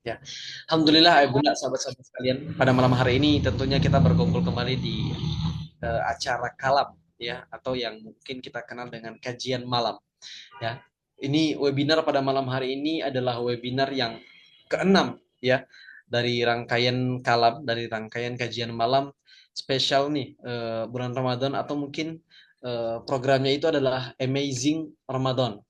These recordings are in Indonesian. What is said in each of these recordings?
Ya, Alhamdulillah, Bunda, sahabat-sahabat sekalian. Pada malam hari ini tentunya kita berkumpul kembali di acara kalam, ya, atau yang mungkin kita kenal dengan kajian malam. Ya, ini webinar pada malam hari ini adalah webinar yang keenam, ya, dari rangkaian kalam, dari rangkaian kajian malam spesial nih bulan Ramadan, atau mungkin programnya itu adalah Amazing Ramadan.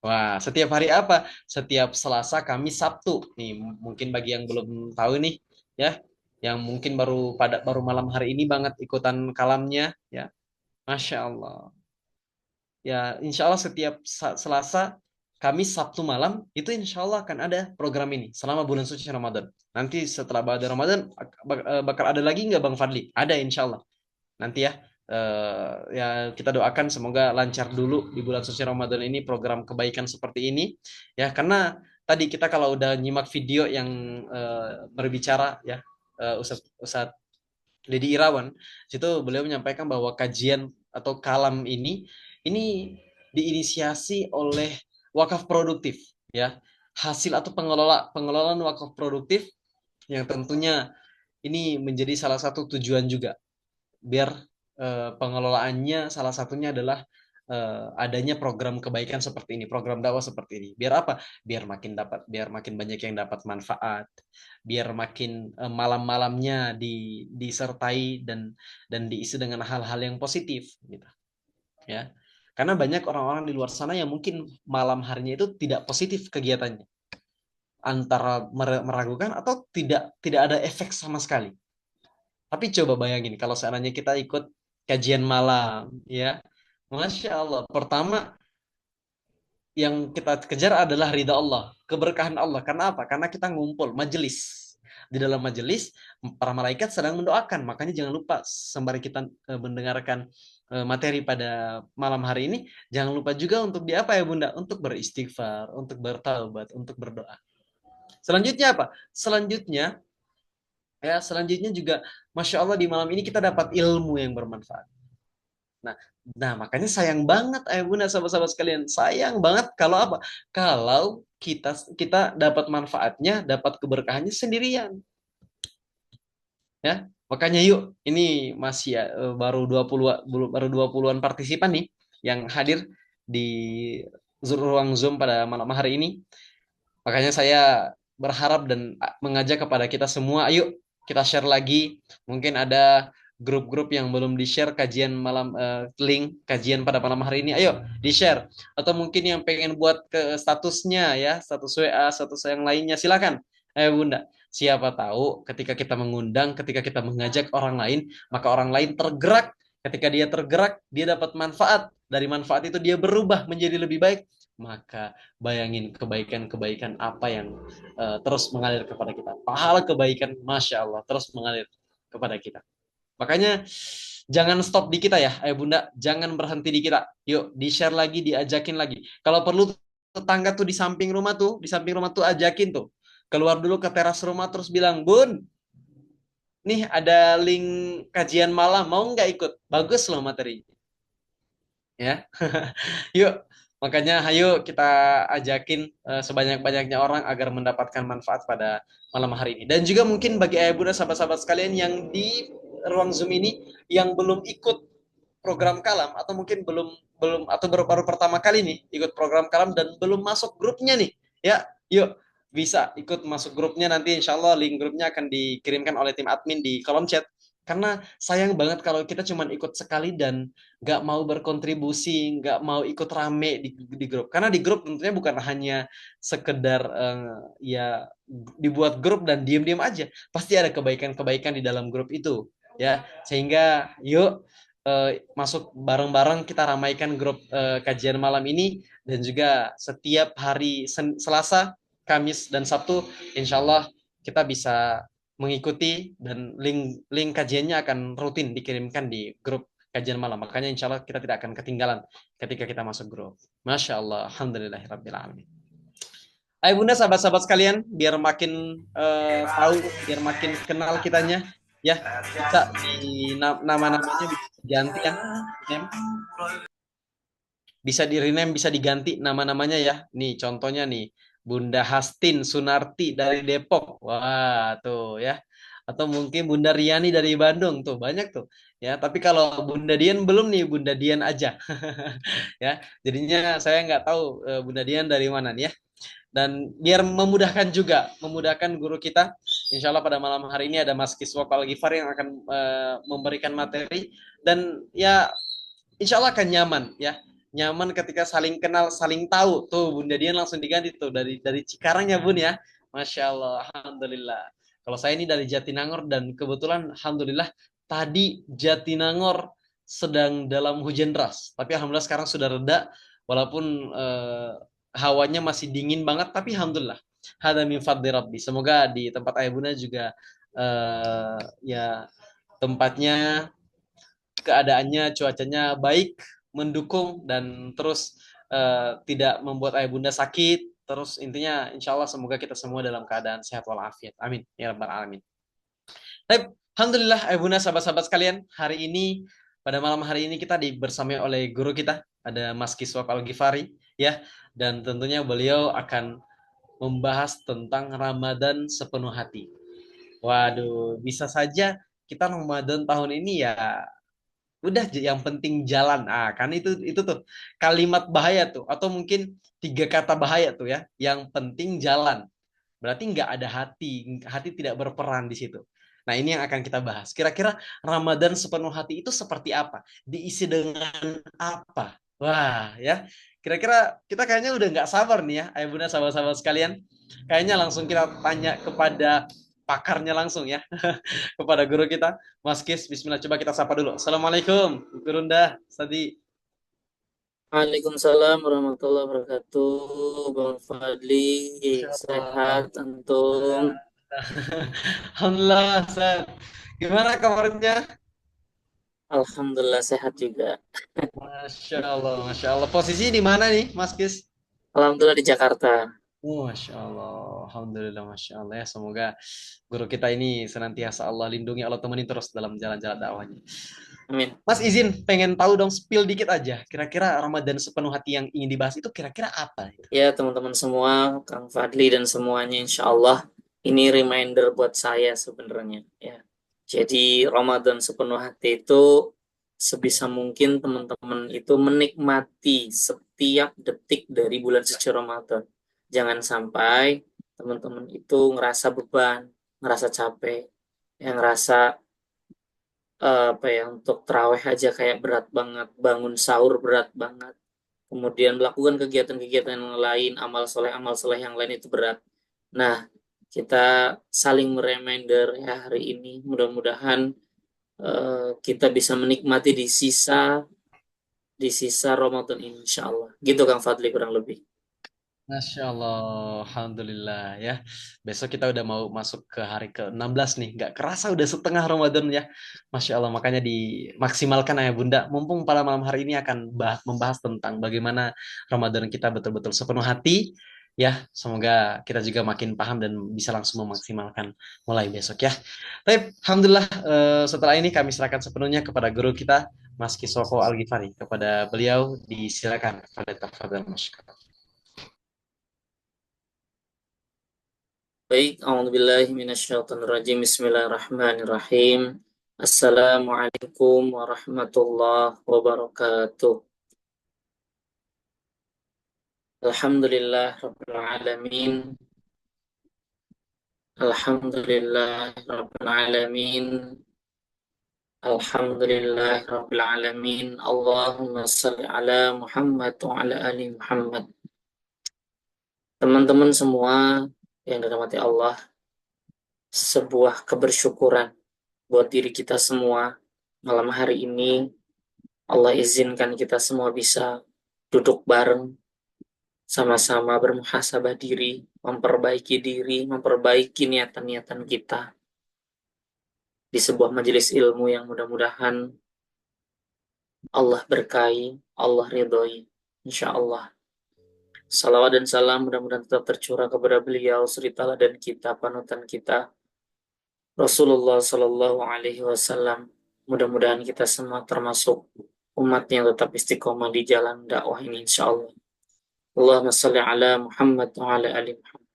Wah, setiap hari apa? Setiap Selasa, Kamis, Sabtu. Nih, mungkin bagi yang belum tahu nih, ya, yang mungkin baru malam hari ini banget ikutan kalamnya, ya. Masya Allah. Ya, insya Allah setiap Selasa, Kamis, Sabtu malam itu insya Allah akan ada program ini selama bulan suci Ramadan. Nanti setelah badar Ramadan bakal ada lagi nggak Bang Fadli? Ada insya Allah. Nanti ya, ya kita doakan semoga lancar dulu di bulan suci Ramadan ini program kebaikan seperti ini, ya, karena tadi kita kalau udah nyimak video yang berbicara, ya, Ustadz Dedi Irawan, situ beliau menyampaikan bahwa kajian atau kalam ini diinisiasi oleh wakaf produktif, ya, hasil atau pengelolaan wakaf produktif yang tentunya ini menjadi salah satu tujuan juga, biar pengelolaannya salah satunya adalah adanya program kebaikan seperti ini, program dakwah seperti ini. Biar apa? Biar makin banyak yang dapat manfaat, biar makin malam-malamnya disertai dan diisi dengan hal-hal yang positif, gitu, ya. Karena banyak orang-orang di luar sana yang mungkin malam harinya itu tidak positif kegiatannya, antara meragukan atau tidak ada efek sama sekali. Tapi coba bayangin kalau seandainya kita ikut kajian malam, ya. Masya Allah. Pertama yang kita kejar adalah ridha Allah, keberkahan Allah. Karena apa? Karena kita ngumpul, majelis. Di dalam majelis, para malaikat sedang mendoakan. Makanya jangan lupa, sembari kita mendengarkan materi pada malam hari ini, jangan lupa juga untuk di apa ya Bunda? Untuk beristighfar, untuk bertaubat, untuk berdoa. Selanjutnya apa? Selanjutnya juga, Masya Allah, di malam ini kita dapat ilmu yang bermanfaat. Nah, nah, makanya sayang banget, ayah bunda, sahabat-sahabat sekalian, sayang banget kalau apa? Kalau kita kita dapat manfaatnya, dapat keberkahannya sendirian, ya. Makanya yuk, ini masih ya, baru 20-an partisipan nih yang hadir di ruang Zoom pada malam hari ini. Makanya saya berharap dan mengajak kepada kita semua, ayo kita share lagi. Mungkin ada grup-grup yang belum di-share kajian malam, link kajian pada malam hari ini, ayo di-share. Atau mungkin yang pengen buat ke statusnya, ya, status WA, status yang lainnya, silakan. Ayo Bunda, siapa tahu ketika kita mengundang, ketika kita mengajak orang lain, maka orang lain tergerak. Ketika dia tergerak, dia dapat manfaat. Dari manfaat itu dia berubah menjadi lebih baik. Maka bayangin kebaikan-kebaikan apa yang terus mengalir kepada kita. Pahala kebaikan, Masya Allah, terus mengalir kepada kita. Makanya jangan stop di kita ya, ayo Bunda. Jangan berhenti di kita. Yuk, di-share lagi, diajakin lagi. Kalau perlu tetangga tuh di samping rumah tuh ajakin tuh. Keluar dulu ke teras rumah terus bilang, Bun, nih ada link kajian malam, mau nggak ikut? Bagus loh materi. Ya. Yuk, makanya ayo kita ajakin sebanyak-banyaknya orang agar mendapatkan manfaat pada malam hari ini. Dan juga mungkin bagi ayah bunda, sahabat-sahabat sekalian yang di ruang Zoom ini yang belum ikut program kalam, atau mungkin belum belum atau baru pertama kali nih ikut program kalam dan belum masuk grupnya nih, ya, yuk bisa ikut masuk grupnya. Nanti insya Allah link grupnya akan dikirimkan oleh tim admin di kolom chat. Karena sayang banget kalau kita cuma ikut sekali dan nggak mau berkontribusi, nggak mau ikut rame di grup. Karena di grup tentunya bukan hanya sekedar ya dibuat grup dan diem-diem aja. Pasti ada kebaikan-kebaikan di dalam grup itu, ya. Sehingga yuk masuk bareng-bareng, kita ramaikan grup kajian malam ini. Dan juga setiap hari Selasa, Kamis, dan Sabtu, insya Allah kita bisa mengikuti, dan link kajiannya akan rutin dikirimkan di grup kajian malam. Makanya insya Allah kita tidak akan ketinggalan ketika kita masuk grup. Masya Allah, alhamdulillahirrahmanirrahim. Ayo bunda, sahabat-sahabat sekalian, biar makin tahu, biar makin kenal kitanya, ya, bisa di nama-namanya bisa diganti ya, rename. Bisa di rename, bisa diganti nama-namanya ya. Nih contohnya nih, Bunda Hastin Sunarti dari Depok. Wah, tuh ya. Atau mungkin Bunda Riani dari Bandung tuh, banyak tuh. Ya, tapi kalau Bunda Dian belum nih, Bunda Dian aja. Ya, jadinya saya nggak tahu Bunda Dian dari mana nih ya. Dan biar memudahkan juga, memudahkan guru kita. Insya Allah pada malam hari ini ada Mas Kiswa Al Ghifari yang akan memberikan materi dan ya insya Allah akan nyaman ya, nyaman ketika saling kenal saling tahu tuh. Bunda Dian langsung diganti tuh dari Cikarang ya Bun ya. Masya Allah, Alhamdulillah. Kalau saya ini dari Jatinangor dan kebetulan Alhamdulillah tadi Jatinangor sedang dalam hujan deras, tapi Alhamdulillah sekarang sudah reda walaupun hawanya masih dingin banget, tapi Alhamdulillah hada min fadli Rabbi. Semoga di tempat Ayah Bunda juga ya tempatnya, keadaannya, cuacanya baik, mendukung dan terus tidak membuat ayah bunda sakit. Terus intinya insya Allah semoga kita semua dalam keadaan sehat walafiat. Amin. Ya Rabbal Alamin. Baik, Alhamdulillah ayah bunda sahabat-sahabat sekalian. Hari ini, pada malam hari ini kita dibersamai oleh guru kita. Ada Mas Kiswaf Al-Ghifari. Ya, dan tentunya beliau akan membahas tentang Ramadan sepenuh hati. Waduh, bisa saja kita Ramadan tahun ini ya udah yang penting jalan. Ah, kan itu tuh kalimat bahaya tuh, atau mungkin tiga kata bahaya tuh ya. Yang penting jalan. Berarti nggak ada hati, hati tidak berperan di situ. Nah, ini yang akan kita bahas. Kira-kira Ramadan sepenuh hati itu seperti apa? Diisi dengan apa? Wah, ya. Kira-kira kita kayaknya udah nggak sabar nih ya, ayah bunda sahabat-sahabat sekalian. Kayaknya langsung kita tanya kepada pakarnya langsung ya, kepada guru kita, Mas Kis. Bismillah, coba kita sapa dulu. Assalamualaikum, Gurunda, Sadi. Waalaikumsalam warahmatullahi wabarakatuh. Bang Fadli, Masya Allah. sehat antum? Alhamdulillah, Ustaz. Gimana kabarnya? Alhamdulillah sehat juga. Masya Allah, Masya Allah. Posisi di mana nih, Mas Kis? Alhamdulillah di Jakarta. Masya Allah, Alhamdulillah, Masya Allah ya. Semoga guru kita ini senantiasa Allah lindungi, Allah temani terus dalam jalan-jalan dakwahnya. Amin. Mas izin pengen tahu dong, spill dikit aja. Kira-kira Ramadan sepenuh hati yang ingin dibahas itu kira-kira apa? Ya teman-teman semua, Kang Fadli dan semuanya, insya Allah ini reminder buat saya sebenarnya. Ya. Jadi Ramadan sepenuh hati itu sebisa mungkin teman-teman itu menikmati setiap detik dari bulan suci Ramadan. Jangan sampai teman-teman itu ngerasa beban, ngerasa capek, yang ngerasa apa ya, untuk terawih aja kayak berat banget, bangun sahur berat banget, kemudian melakukan kegiatan-kegiatan yang lain, amal soleh yang lain itu berat. Nah, kita saling mereminder ya hari ini. Mudah-mudahan kita bisa menikmati di sisa Ramadan ini, insya Allah. Gitu Kang Fadli kurang lebih. Masya Allah, Alhamdulillah ya. Besok kita udah mau masuk ke hari ke-16 nih. Nggak kerasa udah setengah Ramadan ya. Masya Allah, makanya dimaksimalkan ayah bunda. Mumpung pada malam hari ini akan membahas tentang bagaimana Ramadan kita betul-betul sepenuh hati. Ya, semoga kita juga makin paham dan bisa langsung memaksimalkan mulai besok ya. Tapi Alhamdulillah, setelah ini kami serahkan sepenuhnya kepada guru kita, Mas Kiswoko Al-Ghifari. Kepada beliau disilakan pada tafadhal Mas. Baik, a'udzubillahi minasyaitonirrajim. Bismillahirrahmanirrahim. Assalamualaikum warahmatullahi wabarakatuh. Alhamdulillah rabbil alamin. Alhamdulillah rabbil alamin. Alhamdulillah rabbil alamin. Allahumma shalli ala Muhammad wa ala ali Muhammad. Teman-teman semua yang dirahmati Allah, sebuah kebersyukuran buat diri kita semua. Malam hari ini Allah izinkan kita semua bisa duduk bareng, sama-sama bermuhasabah diri, memperbaiki niatan-niatan kita di sebuah majelis ilmu yang mudah-mudahan Allah berkahi, Allah ridhoi, insya Allah. Salawat dan salam mudah-mudahan tetap tercurah kepada beliau, suri dan kita, panutan kita, Rasulullah Sallallahu Alaihi Wasallam. Mudah-mudahan kita semua termasuk umat yang tetap istiqomah di jalan dakwah ini, insya Allah. Allahumma sholli ala Muhammad wa ala ali Muhammad.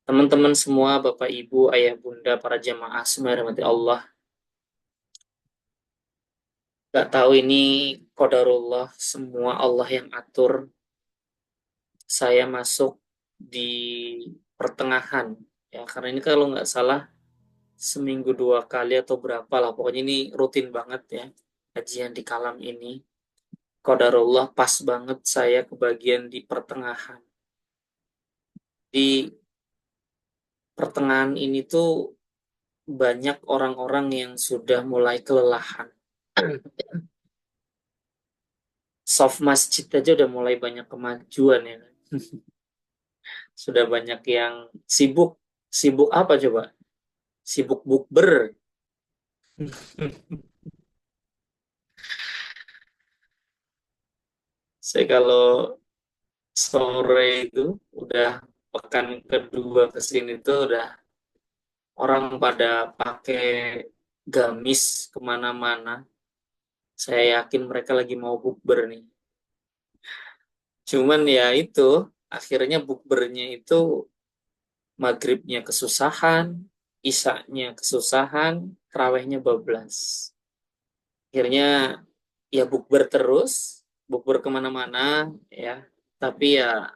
Teman-teman semua, Bapak Ibu, Ayah Bunda, para jamaah semua yang dirahmati Allah. Gak tahu ini qadarullah, semua Allah yang atur. Saya masuk di pertengahan, ya karena ini kalau nggak salah seminggu 2 kali atau berapa lah, pokoknya ini rutin banget ya kajian di Kalam ini. Qadarullah pas banget saya kebagian di pertengahan. Di pertengahan ini tuh banyak orang-orang yang sudah mulai kelelahan. Soft masjid aja udah mulai banyak kemajuan ya kan. Sudah banyak yang sibuk. Sibuk apa coba? Sibuk bukber. Saya kalau sore itu udah pekan kedua ke sini tuh udah orang pada pakai gamis kemana-mana. Saya yakin mereka lagi mau bukber nih. Cuman ya itu, akhirnya bukbernya itu maghribnya kesusahan, isaknya kesusahan, terawihnya bablas. Akhirnya ya bukber terus, bukber kemana-mana ya. Tapi ya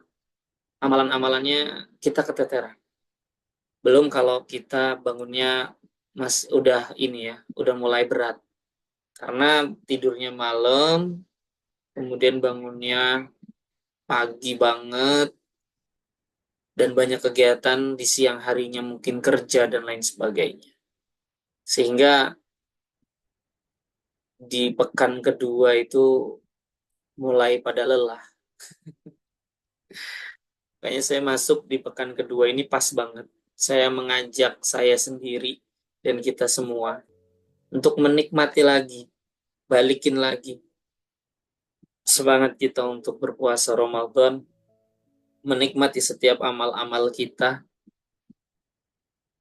amalan-amalannya kita keteteran. Belum kalau kita bangunnya udah ini ya, udah mulai berat. Karena tidurnya malam, kemudian bangunnya pagi banget, dan banyak kegiatan di siang harinya mungkin kerja dan lain sebagainya. Sehingga di pekan kedua itu mulai pada lelah. Kayaknya saya masuk di pekan kedua ini pas banget. Saya mengajak saya sendiri dan kita semua untuk menikmati lagi, balikin lagi semangat kita untuk berpuasa Ramadan, menikmati setiap amal-amal kita,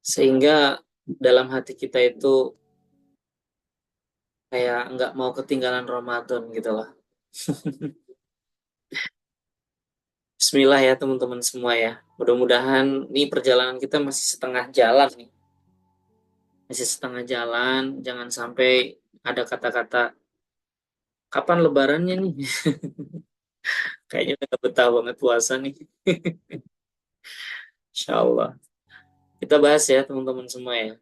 sehingga dalam hati kita itu kayak nggak mau ketinggalan Ramadan gitu lah. Bismillah ya teman-teman semua ya. Mudah-mudahan nih perjalanan kita masih setengah jalan nih. Masih setengah jalan, jangan sampai ada kata-kata kapan lebarannya nih. Kayaknya udah betah banget puasa nih. Insya Allah. Kita bahas ya teman-teman semua ya.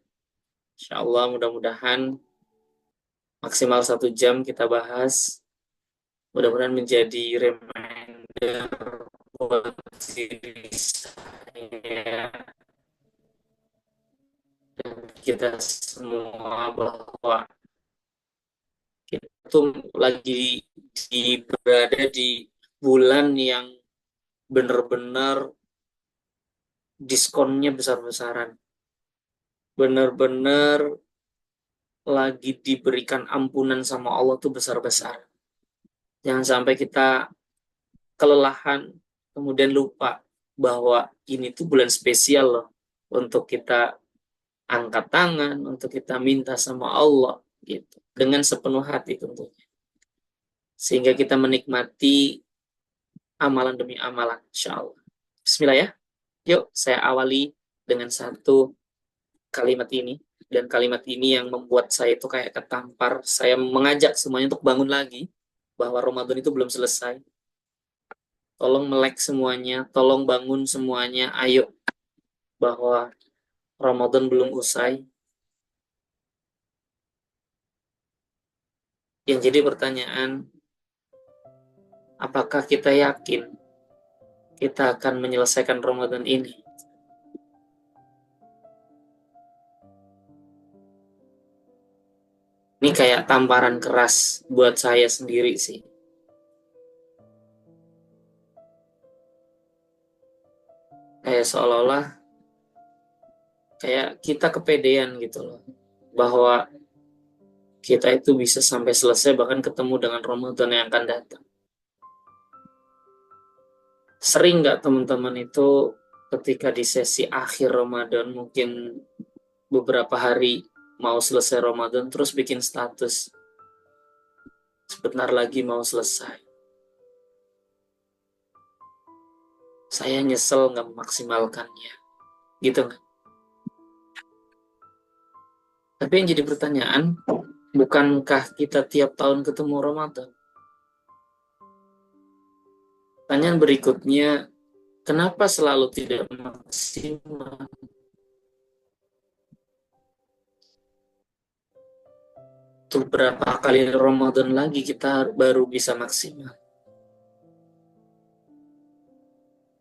Insya Allah mudah-mudahan maksimal 1 jam kita bahas. Mudah-mudahan menjadi reminder buat diri saya dan kita semua bahwa kita tuh lagi berada di bulan yang benar-benar diskonnya besar-besaran. Benar-benar lagi diberikan ampunan sama Allah tuh besar-besar. Jangan sampai kita kelelahan, kemudian lupa bahwa ini tuh bulan spesial loh untuk kita angkat tangan, untuk kita minta sama Allah gitu. Dengan sepenuh hati tentunya. Sehingga kita menikmati amalan demi amalan, insya Allah. Bismillah ya. Yuk, saya awali dengan satu kalimat ini. Dan kalimat ini yang membuat saya itu kayak ketampar. Saya mengajak semuanya untuk bangun lagi. Bahwa Ramadan itu belum selesai. Tolong melek semuanya. Tolong bangun semuanya. Ayo. Bahwa Ramadan belum usai. Yang jadi pertanyaan, apakah kita yakin kita akan menyelesaikan Ramadan ini? Ini kayak tamparan keras buat saya sendiri sih. Kayak seolah-olah kayak kita kepedean gitu loh. Bahwa kita itu bisa sampai selesai bahkan ketemu dengan Ramadan yang akan datang. Sering nggak teman-teman itu ketika di sesi akhir Ramadan mungkin beberapa hari mau selesai Ramadan terus bikin status sebentar lagi mau selesai. saya nyesel nggak memaksimalkannya, gitu kan? Tapi yang jadi pertanyaan, bukankah kita tiap tahun ketemu Ramadan? Pertanyaan berikutnya, kenapa selalu tidak maksimal? Tuh berapa kali Ramadan lagi kita baru bisa maksimal?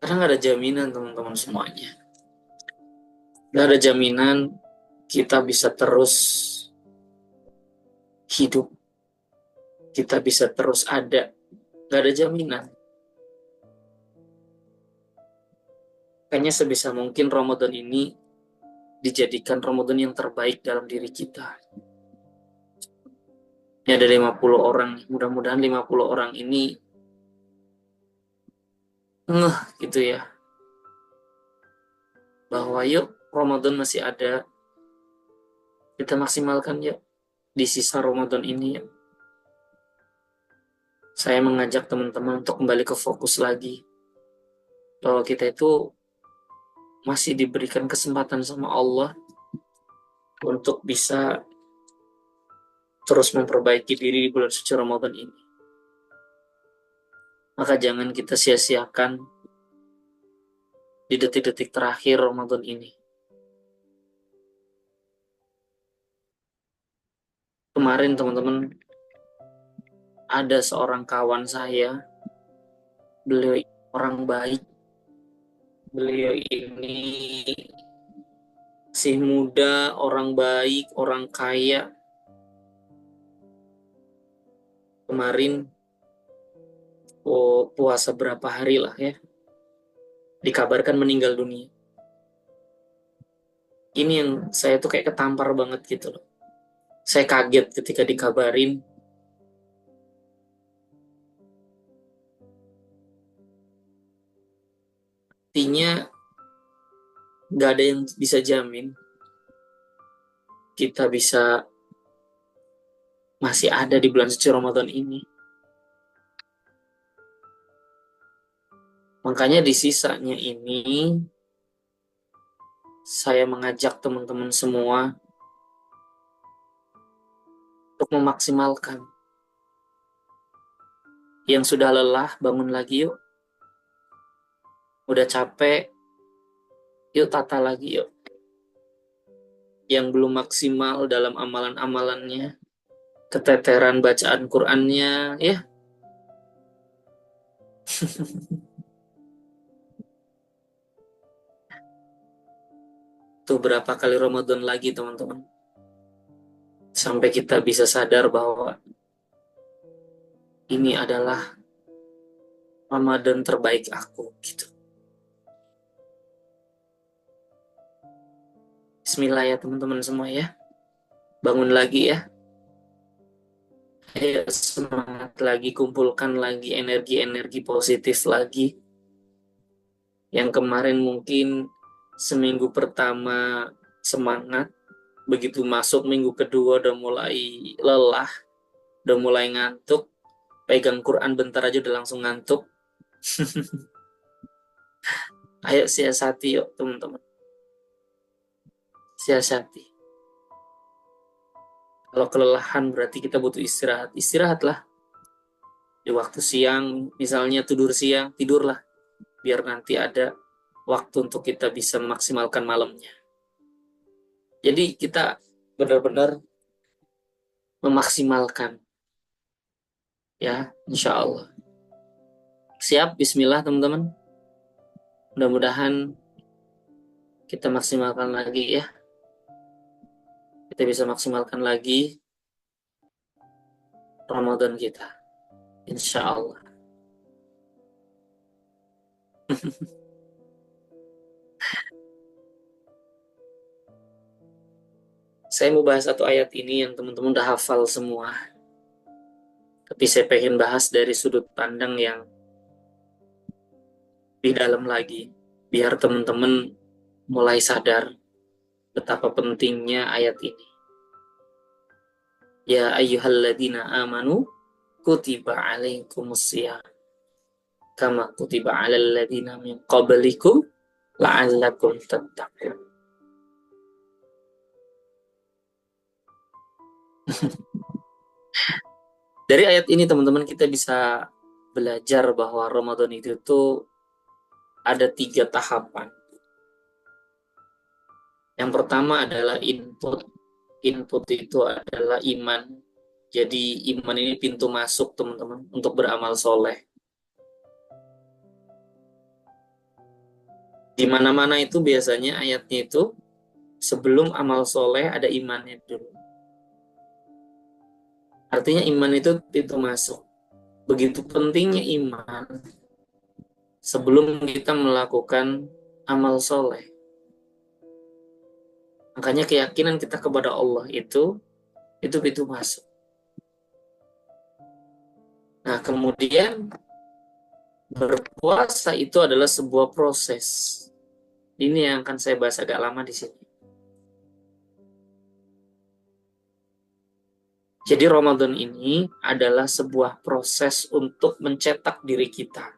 Karena nggak ada jaminan teman-teman semuanya. Nggak ada jaminan kita bisa terus hidup, kita bisa terus ada. Nggak ada jaminan. Kayaknya sebisa mungkin Ramadan ini dijadikan Ramadan yang terbaik dalam diri kita. Ini ada 50 orang, mudah-mudahan 50 orang ini ngeh gitu ya, bahwa yuk Ramadan masih ada, kita maksimalkan yuk di sisa Ramadan ini ya. Saya mengajak teman-teman untuk kembali ke fokus lagi, bahwa kita itu masih diberikan kesempatan sama Allah untuk bisa terus memperbaiki diri di bulan suci Ramadan ini. Maka jangan kita sia-siakan di detik-detik terakhir Ramadan ini. Kemarin teman-teman, ada seorang kawan saya, beliau orang baik, beliau ini masih muda, orang baik, orang kaya. Kemarin puasa berapa hari lah ya, dikabarkan meninggal dunia. Ini yang saya tuh kayak ketampar banget gitu loh. Saya kaget ketika dikabarin. Artinya nggak ada yang bisa jamin kita bisa masih ada di bulan suci Ramadan ini. Makanya di sisanya ini saya mengajak teman-teman semua untuk memaksimalkan. Yang sudah lelah, bangun lagi yuk. Udah capek, yuk tata lagi yuk. Yang belum maksimal dalam amalan-amalannya, keteteran bacaan Qur'annya, ya. Tuh berapa kali Ramadan lagi teman-teman. Sampai kita bisa sadar bahwa ini adalah Ramadan terbaik aku, gitu. Bismillah ya teman-teman semua ya. Bangun lagi ya. Ayo semangat lagi, kumpulkan lagi energi-energi positif lagi. Yang kemarin mungkin seminggu pertama semangat, begitu masuk minggu kedua udah mulai lelah, udah mulai ngantuk, pegang Quran bentar aja udah langsung ngantuk. Ayo siasati yuk teman-teman. Siasati. Kalau kelelahan berarti kita butuh istirahat. Istirahatlah. Di waktu siang, misalnya tidur siang, tidurlah. Biar nanti ada waktu untuk kita bisa memaksimalkan malamnya. Jadi kita benar-benar memaksimalkan. Ya, insya Allah. Siap, bismillah teman-teman. Mudah-mudahan kita maksimalkan lagi ya. Kita bisa maksimalkan lagi Ramadan kita. Insya Allah. Saya mau bahas satu ayat ini yang teman-teman udah hafal semua. Tapi saya pengen bahas dari sudut pandang yang di dalam lagi. Biar teman-teman mulai sadar betapa pentingnya ayat ini. Ya ayyuhalladzina amanu kutiba alaikumusiyam. kama kutiba 'alal ladzina min qablikum la'allakum tattaqun. Dari ayat ini teman-teman kita bisa belajar bahwa Ramadan itu tuh ada 3 tahapan. Yang pertama adalah input. Input itu adalah iman. Jadi iman ini pintu masuk teman-teman untuk beramal soleh. Di mana-mana itu biasanya ayatnya itu sebelum amal soleh ada imannya dulu. Artinya iman itu pintu masuk. Begitu pentingnya iman sebelum kita melakukan amal soleh. Makanya keyakinan kita kepada Allah itu pintu masuk. Nah, kemudian berpuasa itu adalah sebuah proses. Ini yang akan saya bahas agak lama di sini. Jadi Ramadan ini adalah sebuah proses untuk mencetak diri kita.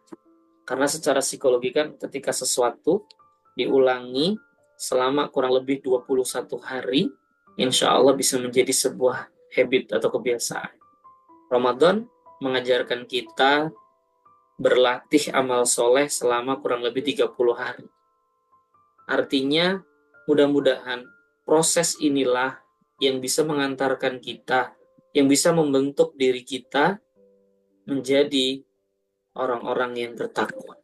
Karena secara psikologi kan ketika sesuatu diulangi selama kurang lebih 21 hari, insya Allah bisa menjadi sebuah habit atau kebiasaan. Ramadan mengajarkan kita berlatih amal soleh selama kurang lebih 30 hari. Artinya mudah-mudahan proses inilah yang bisa mengantarkan kita, yang bisa membentuk diri kita menjadi orang-orang yang bertakwa.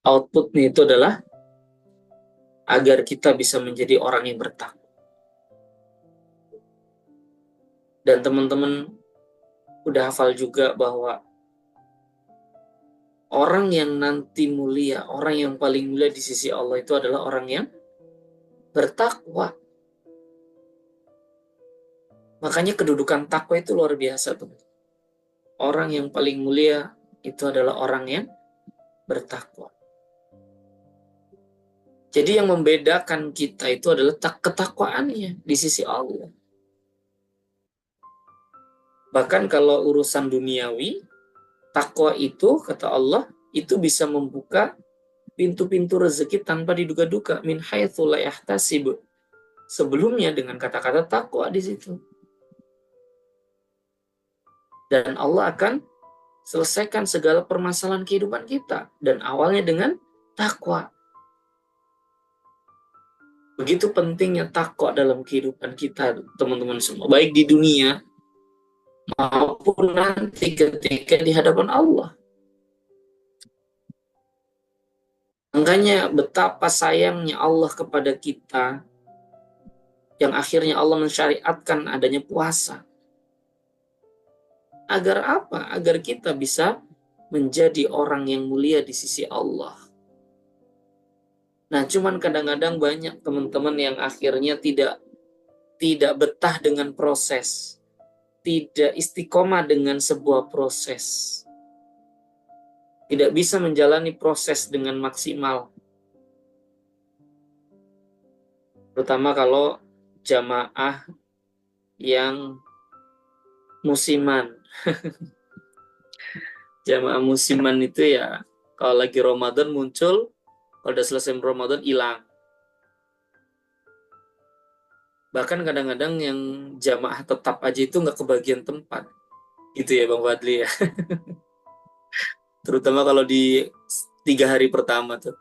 Outputnya itu adalah agar kita bisa menjadi orang yang bertakwa. Dan teman-teman udah hafal juga bahwa orang yang nanti mulia, orang yang paling mulia di sisi Allah itu adalah orang yang bertakwa. Makanya kedudukan takwa itu luar biasa, teman. Orang yang paling mulia itu adalah orang yang bertakwa. Jadi yang membedakan kita itu adalah ketakwaannya di sisi Allah. Bahkan kalau urusan duniawi, takwa itu, kata Allah, itu bisa membuka pintu-pintu rezeki tanpa diduga-duga. Min haitsu la yahtasib. Sebelumnya dengan kata-kata takwa di situ. Dan Allah akan selesaikan segala permasalahan kehidupan kita. Dan awalnya dengan takwa. Begitu pentingnya takwa dalam kehidupan kita, teman-teman semua. Baik di dunia, maupun nanti ketika di hadapan Allah. Makanya betapa sayangnya Allah kepada kita, yang akhirnya Allah mensyariatkan adanya puasa. Agar apa? Agar kita bisa menjadi orang yang mulia di sisi Allah. Nah, cuman kadang-kadang banyak teman-teman yang akhirnya tidak betah dengan proses, tidak istiqomah dengan sebuah proses, tidak bisa menjalani proses dengan maksimal. Terutama kalau jamaah yang musiman. Jamaah musiman itu ya, kalau lagi Ramadan muncul, kalau udah selesai Ramadan hilang. Bahkan kadang-kadang yang jamaah tetap aja itu nggak kebagian tempat. Gitu ya Bang Fadli ya. Terutama kalau di 3 hari pertama tuh.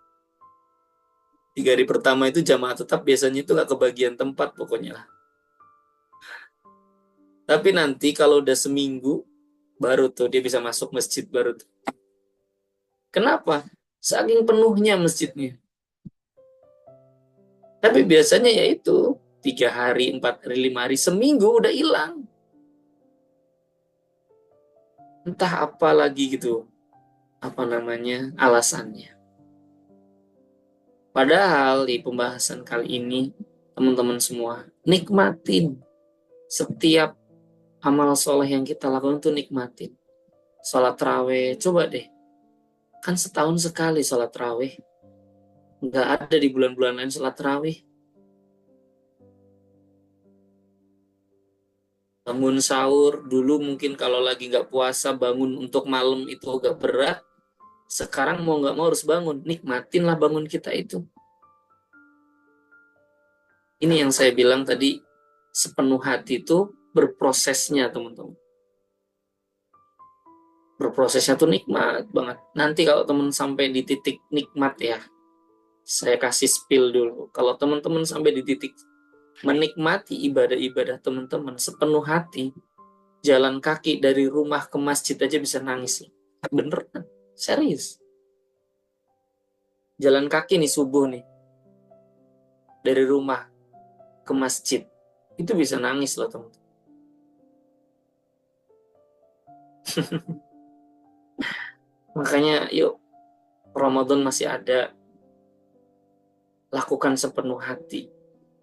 3 hari pertama itu jamaah tetap biasanya itu nggak kebagian tempat pokoknya lah. Tapi nanti kalau udah seminggu, baru tuh dia bisa masuk masjid baru tuh. Kenapa? Saking penuhnya masjidnya. Tapi biasanya ya itu 3 hari, 4 hari, 5 hari, seminggu udah hilang. Entah apa lagi gitu, apa namanya, alasannya. Padahal di pembahasan kali ini, teman-teman semua, nikmatin setiap amal soleh yang kita lakukan tuh nikmatin. Sholat raweh, coba deh. Kan setahun sekali sholat raweh. Nggak ada di bulan-bulan lain sholat raweh. Bangun sahur, dulu mungkin kalau lagi nggak puasa, bangun untuk malam itu agak berat. Sekarang mau nggak mau harus bangun, nikmatinlah bangun kita itu. Ini yang saya bilang tadi, sepenuh hati itu berprosesnya teman-teman. Berprosesnya tuh nikmat banget. Nanti kalau teman sampai di titik nikmat ya, saya kasih spill dulu. Kalau teman-teman sampai di titik menikmati ibadah-ibadah teman-teman sepenuh hati, jalan kaki dari rumah ke masjid aja bisa nangis. Bener kan? Serius. Jalan kaki nih subuh nih, dari rumah ke masjid, itu bisa nangis loh teman-teman. Makanya yuk, Ramadan masih ada, lakukan sepenuh hati.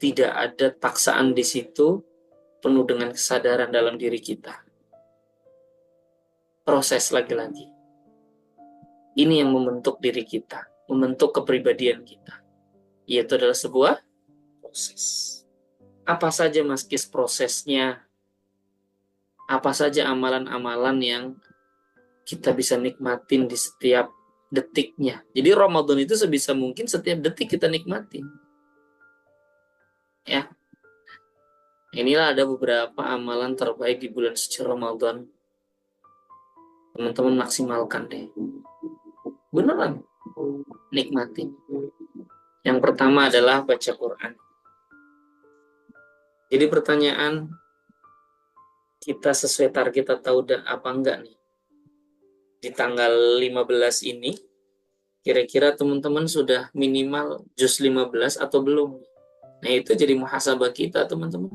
Tidak ada paksaan di situ, penuh dengan kesadaran dalam diri kita. Proses lagi-lagi. Ini yang membentuk diri kita, membentuk kepribadian kita. Yaitu adalah sebuah proses. Apa saja Mas Kis prosesnya? Apa saja amalan-amalan yang kita bisa nikmatin di setiap detiknya. Jadi Ramadan itu sebisa mungkin setiap detik kita nikmatin. Ya, inilah ada beberapa amalan terbaik di bulan suci Ramadan. Teman-teman maksimalkan deh. Beneran, nikmatin. Yang pertama adalah baca Quran. Jadi pertanyaan, kita sesuai target atau apa enggak nih? Di tanggal 15 ini, kira-kira teman-teman sudah minimal juz 15 atau belum? Nah itu jadi muhasabah kita teman-teman.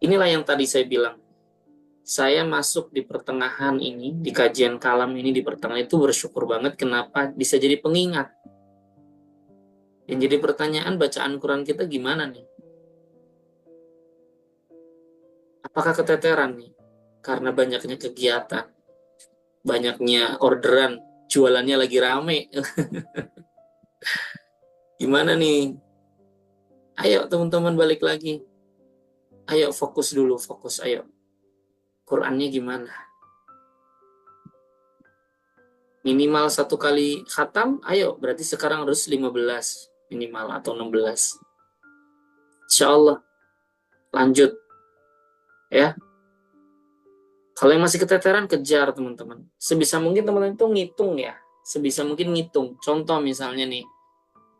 Inilah yang tadi saya bilang. Saya masuk di pertengahan ini, di kajian kalam ini di pertengahan itu bersyukur banget kenapa bisa jadi pengingat. Yang jadi pertanyaan, bacaan Quran kita gimana nih? Apakah keteteran nih? Karena banyaknya kegiatan, banyaknya orderan, jualannya lagi rame. Gimana nih? Ayo teman-teman balik lagi. Ayo fokus dulu, fokus. Ayo. Qurannya gimana? Minimal 1 kali khatam, ayo. Berarti sekarang harus 15 minimal atau 16. Insya Allah. Lanjut. Ya. Kalau yang masih keteteran, kejar teman-teman. Sebisa mungkin teman-teman itu ngitung ya. Sebisa mungkin ngitung. Contoh misalnya nih.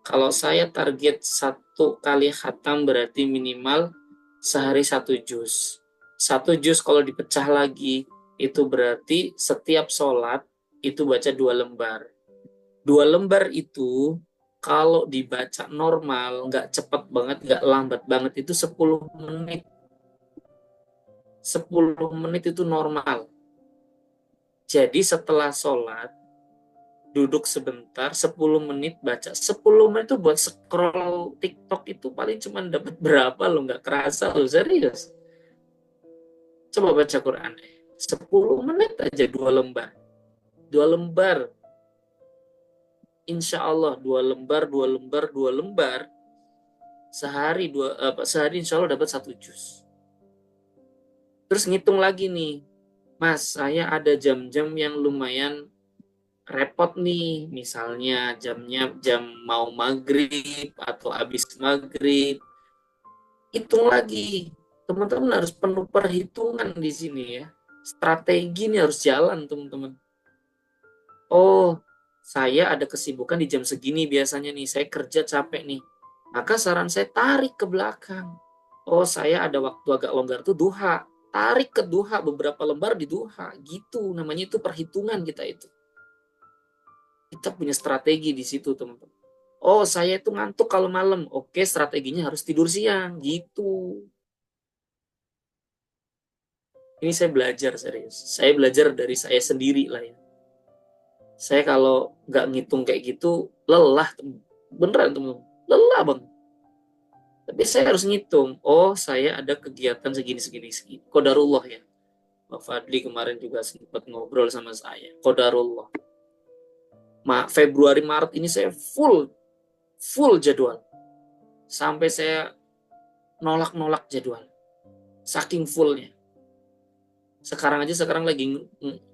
Kalau saya target 1 kali khatam berarti minimal sehari 1 juz. 1 juz kalau dipecah lagi, itu berarti setiap sholat itu baca 2 lembar. 2 lembar itu kalau dibaca normal, nggak cepat banget, nggak lambat banget, itu 10 menit. 10 menit itu normal. Jadi setelah sholat, duduk sebentar, 10 menit baca. 10 menit itu buat scroll TikTok itu paling cuma dapat berapa lo, nggak kerasa lo, serius. Coba baca Quran. 10 menit aja 2 lembar. 2 lembar. Insya Allah 2 lembar, 2 lembar, 2 lembar. Sehari insya Allah dapat 1 juz. Terus ngitung lagi nih, Mas, saya ada jam-jam yang lumayan repot nih, misalnya jamnya jam mau maghrib atau habis maghrib. Hitung lagi, teman-teman harus penuh perhitungan di sini ya. Strategi ini harus jalan teman-teman. Oh, saya ada kesibukan di jam segini biasanya nih, saya kerja capek nih. Maka saran saya tarik ke belakang. Oh, saya ada waktu agak longgar tuh duha. Tarik ke duha, beberapa lembar di duha. Gitu, namanya itu perhitungan kita itu. Kita punya strategi di situ, teman-teman. Oh, saya itu ngantuk kalau malam. Oke, strateginya harus tidur siang. Gitu. Ini saya belajar serius. Saya belajar dari saya sendiri lah ya. Saya kalau nggak ngitung kayak gitu, lelah. Beneran, teman-teman. Lelah bang. Tapi saya harus ngitung. Oh, saya ada kegiatan segini-segini. Qadarullah ya. Pak Fadli kemarin juga sempat ngobrol sama saya. Qadarullah. Februari Maret ini saya full jadwal. Sampai saya nolak jadwal. Saking fullnya. Sekarang lagi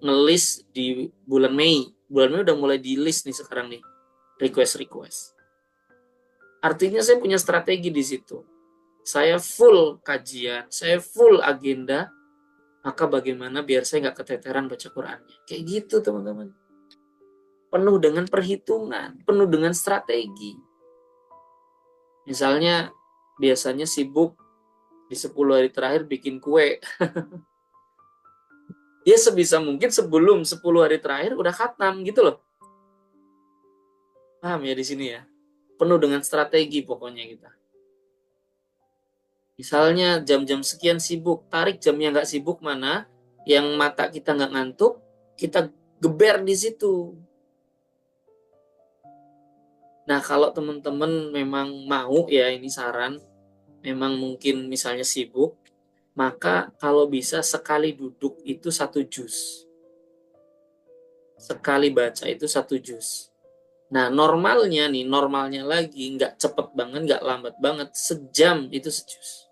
ngelis di bulan Mei. Bulan Mei udah mulai di list nih sekarang nih. Request. Artinya saya punya strategi di situ. Saya full kajian, saya full agenda, maka bagaimana biar saya nggak keteteran baca Qurannya. Kayak gitu teman-teman. Penuh dengan perhitungan, penuh dengan strategi. Misalnya biasanya sibuk di 10 hari terakhir bikin kue. Dia sebisa mungkin sebelum 10 hari terakhir udah khatam gitu loh. Paham ya di sini ya? Penuh dengan strategi pokoknya kita. Misalnya jam-jam sekian sibuk, tarik jam yang nggak sibuk mana, yang mata kita nggak ngantuk, kita geber di situ. Nah, kalau teman-teman memang mau ya, ini saran, memang mungkin misalnya sibuk, maka kalau bisa sekali duduk itu 1 juz. Sekali baca itu 1 juz. Nah, normalnya lagi, nggak cepet banget, nggak lambat banget, sejam itu sejuz.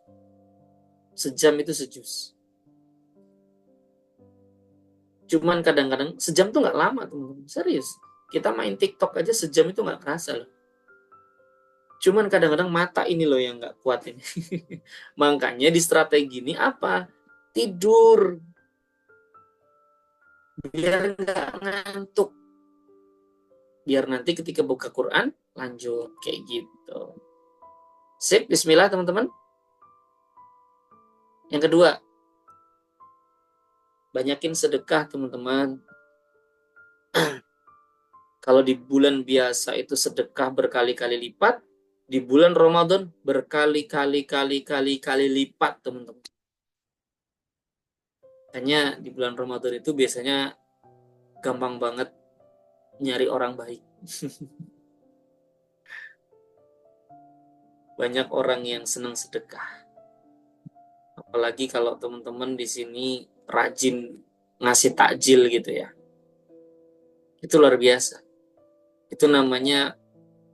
Sejam itu sejuz. Cuman kadang-kadang sejam tuh nggak lama, teman-teman. Serius. Kita main TikTok aja sejam itu nggak kerasa loh. Cuman kadang-kadang mata ini loh yang nggak kuat ini. Makanya di strategi ini apa? Tidur. Biar nggak ngantuk. Biar nanti ketika buka Quran, lanjut. Kayak gitu. Sip, bismillah teman-teman. Yang kedua, banyakin sedekah teman-teman. Kalau di bulan biasa itu sedekah berkali-kali lipat, di bulan Ramadan berkali-kali lipat teman-teman. Hanya di bulan Ramadan itu biasanya gampang banget nyari orang baik. Banyak orang yang senang sedekah. Apalagi kalau teman-teman di sini rajin ngasih takjil gitu ya. Itu luar biasa. Itu namanya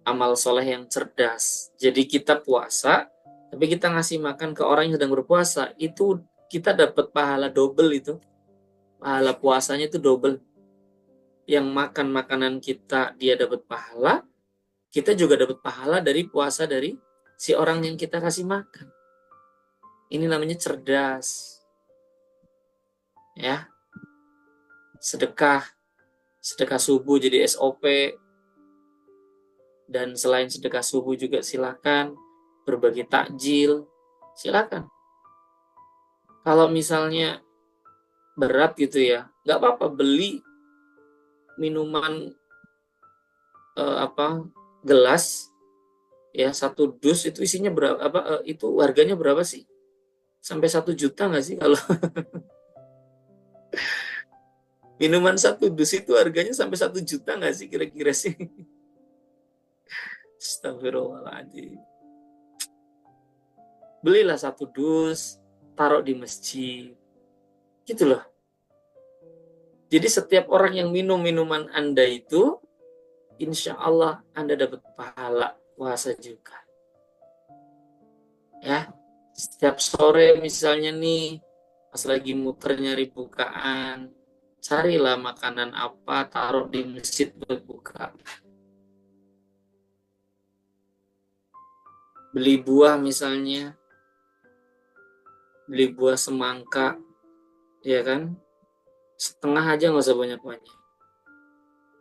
amal soleh yang cerdas. Jadi kita puasa, tapi kita ngasih makan ke orang yang sedang berpuasa. Itu kita dapat pahala double itu. Pahala puasanya itu double. Yang makan makanan kita, dia dapat pahala. Kita juga dapat pahala dari puasa dari si orang yang kita kasih makan. Ini namanya cerdas. Ya, sedekah. Sedekah subuh jadi SOP. Dan selain sedekah subuh juga silakan berbagi takjil. Silakan. Kalau misalnya berat gitu ya, nggak apa-apa beli minuman gelas ya 1 dus itu isinya berapa itu harganya berapa sih? Sampai 1 juta nggak sih kalau minuman 1 dus itu harganya sampai 1 juta nggak sih kira-kira sih? Astagfirullahaladzim. Belilah 1 dus, taruh di masjid. Gitu loh. Jadi setiap orang yang minum minuman Anda itu, insya Allah Anda dapat pahala puasa juga. Ya, setiap sore misalnya nih, pas lagi muter nyari bukaan, carilah makanan apa, taruh di masjid buat buka. Beli buah misalnya, beli buah semangka, ya kan? Setengah aja nggak usah banyak-banyak.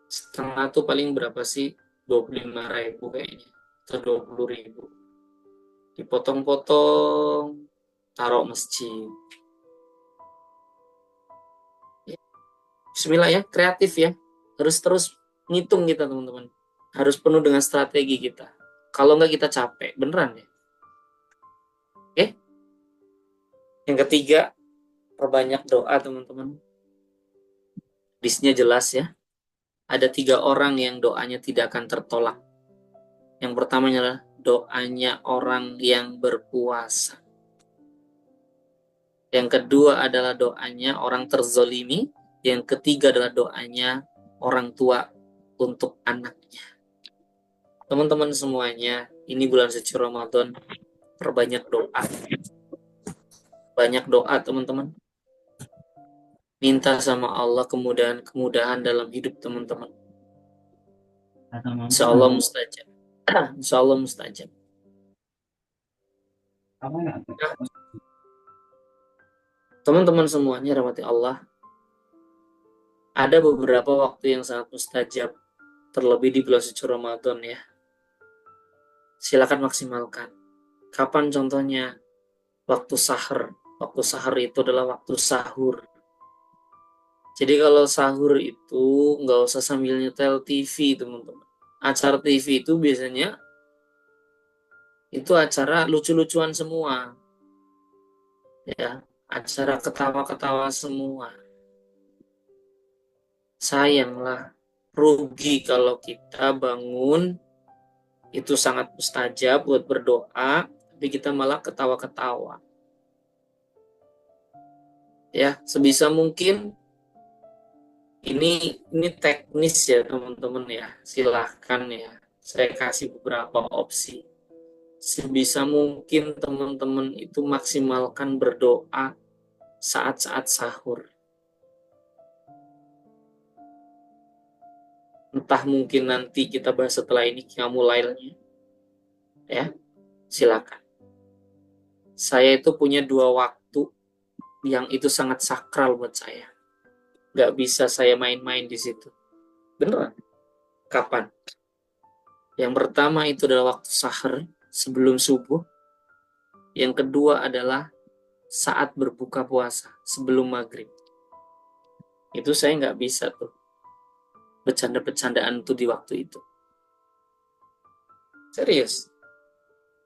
Setengah tuh paling berapa sih? 25.000 kayaknya, atau 20.000. Dipotong-potong, taruh masjid. Bismillah ya, kreatif ya. Harus terus ngitung kita teman-teman. Harus penuh dengan strategi kita. Kalau nggak kita capek, beneran ya. Oke? Yang ketiga, perbanyak doa teman-teman. Hadisnya jelas ya. Ada 3 orang yang doanya tidak akan tertolak. Yang pertama adalah doanya orang yang berpuasa. Yang kedua adalah doanya orang terzolimi. Yang ketiga adalah doanya orang tua untuk anaknya. Teman-teman semuanya, ini bulan suci Ramadan, perbanyak doa. Banyak doa teman-teman. Minta sama Allah kemudahan-kemudahan dalam hidup teman-teman. Insya Allah mustajab. Insya Allah mustajab. Nah, teman-teman semuanya rahmati Allah, ada beberapa waktu yang sangat mustajab, terlebih di bulan suci Ramadan ya. Silakan maksimalkan. Kapan contohnya? Waktu sahur. Waktu sahur itu adalah waktu sahur. Jadi kalau sahur itu nggak usah sambil nyetel TV, teman-teman. Acara TV itu biasanya itu acara lucu-lucuan semua, ya. Acara ketawa-ketawa semua. Sayanglah, rugi kalau kita bangun itu sangat mustajab buat berdoa, tapi kita malah ketawa-ketawa. Ya, sebisa mungkin ini teknis ya teman-teman ya. Silahkan ya. Saya kasih beberapa opsi. Sebisa mungkin teman-teman itu maksimalkan berdoa saat-saat sahur. Entah mungkin nanti kita bahas setelah ini qiyamul lailnya. Ya, silakan. Saya itu punya 2 waktu yang itu sangat sakral buat saya. Nggak bisa saya main-main di situ. Beneran. Kapan? Yang pertama itu adalah waktu sahur sebelum subuh. Yang kedua adalah saat berbuka puasa sebelum maghrib. Itu saya nggak bisa tuh bercanda-bercandaan tuh di waktu itu. Serius.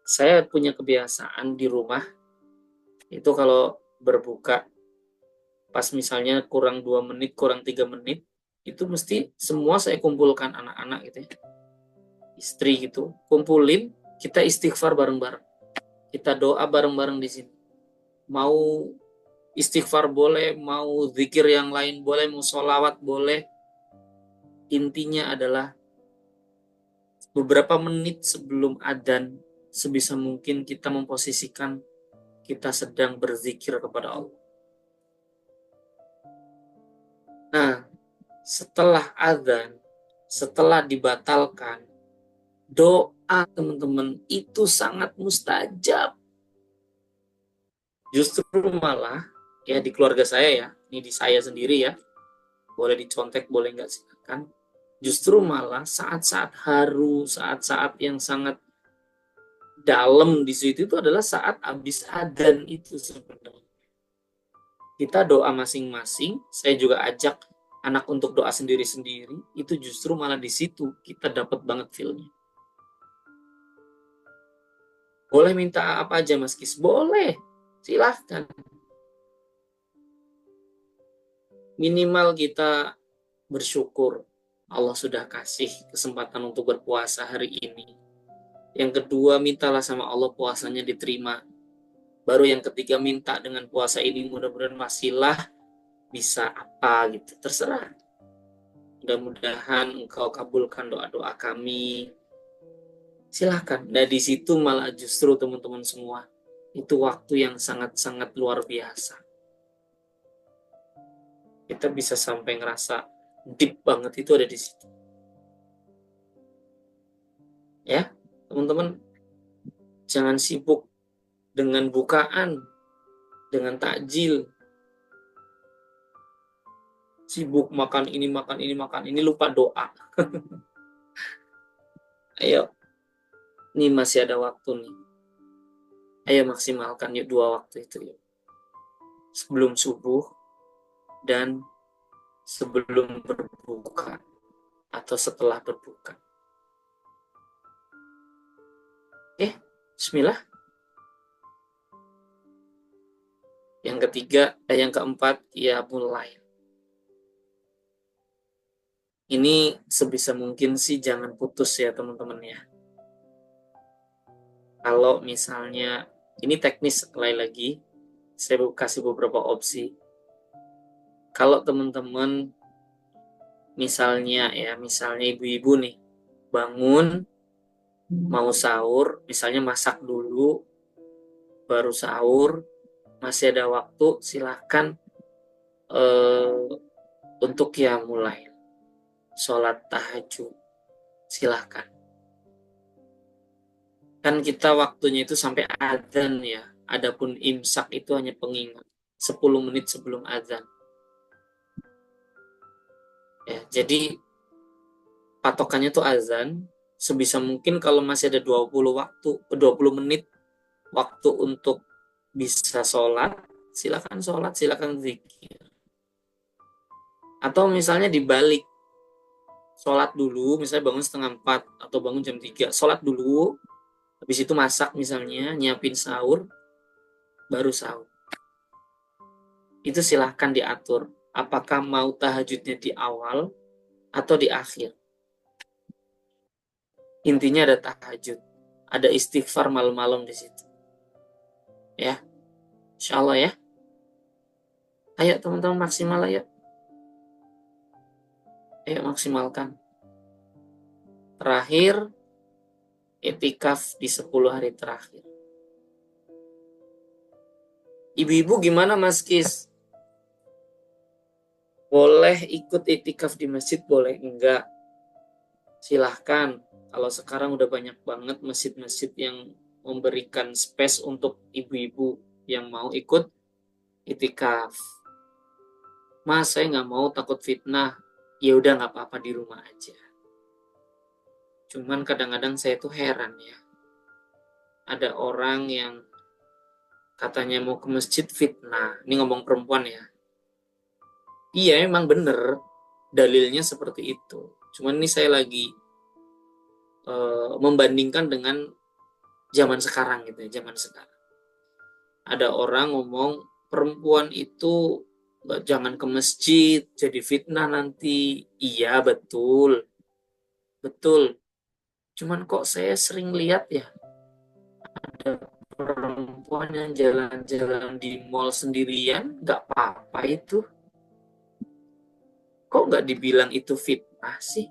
Saya punya kebiasaan di rumah itu kalau berbuka pas misalnya kurang 2 menit, kurang 3 menit, itu mesti semua saya kumpulkan anak-anak gitu ya. Istri gitu, kumpulin, kita istighfar bareng-bareng. Kita doa bareng-bareng di sini. Mau istighfar boleh, mau zikir yang lain boleh, mau sholawat boleh. Intinya adalah beberapa menit sebelum adzan, sebisa mungkin kita memposisikan kita sedang berzikir kepada Allah. Nah, setelah adzan, setelah dibatalkan, doa teman-teman itu sangat mustajab. Justru malah ya di keluarga saya ya, ini di saya sendiri ya, boleh dicontek boleh nggak silakan. Justru malah saat-saat haru, saat-saat yang sangat dalam di situ itu adalah saat habis adzan itu sebenarnya. Kita doa masing-masing, saya juga ajak anak untuk doa sendiri-sendiri, itu justru malah di situ kita dapat banget feel-nya. Boleh minta apa aja Mas Kis? Boleh, silahkan. Minimal kita bersyukur Allah sudah kasih kesempatan untuk berpuasa hari ini. Yang kedua, mintalah sama Allah puasanya diterima. Baru yang ketiga, minta dengan puasa ini mudah-mudahan wasilah bisa apa gitu. Terserah. Mudah-mudahan engkau kabulkan doa-doa kami. Silahkan. Nah di situ malah justru teman-teman semua, itu waktu yang sangat-sangat luar biasa. Kita bisa sampai ngerasa deep banget itu ada di situ. Ya, teman-teman, jangan sibuk dengan bukaan, dengan takjil. Sibuk makan ini, makan ini, makan ini, lupa doa. Ayo, ini masih ada waktu nih. Ayo maksimalkan yuk 2 waktu itu yuk. Sebelum subuh dan sebelum berbuka atau setelah berbuka. Bismillah. Yang ketiga, yang keempat, ya mulai. Ini sebisa mungkin sih jangan putus ya teman-teman ya. Kalau misalnya, ini teknis sekali lagi, saya kasih beberapa opsi. Kalau teman-teman misalnya ibu-ibu nih bangun mau sahur, misalnya masak dulu baru sahur, masih ada waktu, silahkan eh, untuk ya mulai sholat tahajud, silahkan. Kan kita waktunya itu sampai adzan ya. Adapun imsak itu hanya pengingat 10 menit sebelum adzan. Ya, jadi patokannya tuh azan. Sebisa mungkin kalau masih ada 20 menit waktu untuk bisa sholat, silakan zikir. Atau misalnya dibalik, sholat dulu, misalnya bangun setengah 4 atau bangun jam 3, sholat dulu, habis itu masak misalnya, nyiapin sahur, baru sahur. Itu silahkan diatur. Apakah mau tahajudnya di awal atau di akhir. Intinya ada tahajud, ada istighfar malam-malam di situ. Ya, insya Allah ya. Ayo teman-teman maksimal ayo. Ayo maksimalkan. Terakhir, etikaf di 10 hari terakhir. Ibu-ibu gimana Mas Kis? Boleh ikut etikaf di masjid, boleh enggak? Silahkan. Kalau sekarang udah banyak banget masjid-masjid yang memberikan space untuk ibu-ibu yang mau ikut itikaf. Mas, saya nggak mau takut fitnah. Ya udah nggak apa-apa di rumah aja. Cuman kadang-kadang saya tuh heran ya. Ada orang yang katanya mau ke masjid fitnah. Ini ngomong perempuan ya. Iya emang bener. Dalilnya seperti itu. Cuman ini saya lagi membandingkan dengan zaman sekarang gitu ya. Zaman sekarang. Ada orang ngomong perempuan itu jangan ke masjid. Jadi fitnah nanti. Iya betul. Betul. Cuman kok saya sering lihat ya. Ada perempuan yang jalan-jalan di mall sendirian, nggak apa-apa itu. Kok nggak dibilang itu fitnah sih?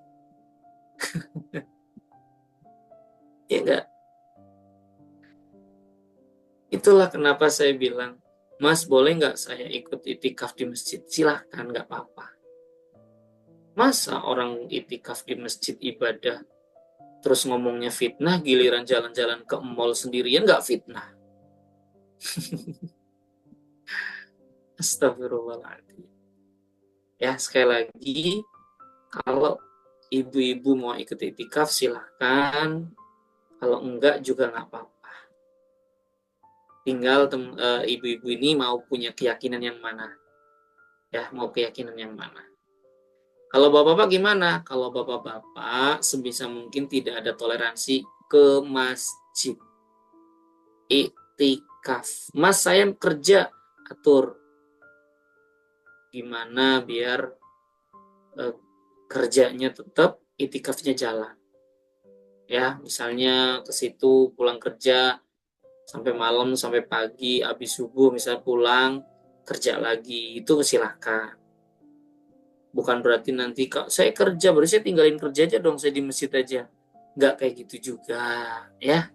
Ya nggak? Itulah kenapa saya bilang, Mas boleh nggak saya ikut itikaf di masjid? Silahkan, nggak apa-apa. Masa orang itikaf di masjid ibadah, terus ngomongnya fitnah, giliran jalan-jalan ke mall sendirian nggak fitnah? Astagfirullahaladzim. Ya, sekali lagi, kalau ibu-ibu mau ikut itikaf silahkan, kalau enggak juga nggak apa-apa. Tinggal ibu-ibu ini mau punya keyakinan yang mana. Ya, mau keyakinan yang mana. Kalau bapak-bapak gimana? Kalau bapak-bapak sebisa mungkin tidak ada toleransi ke masjid. Iktikaf. Mas saya kerja, atur. Gimana biar eh, kerjanya tetap, iktikafnya jalan. Ya, misalnya ke situ pulang kerja sampai malam, sampai pagi, habis subuh misalnya pulang, kerja lagi, itu silahkan. Bukan berarti nanti kak saya kerja, berarti saya tinggalin kerja aja dong, saya di masjid aja. Nggak kayak gitu juga, ya.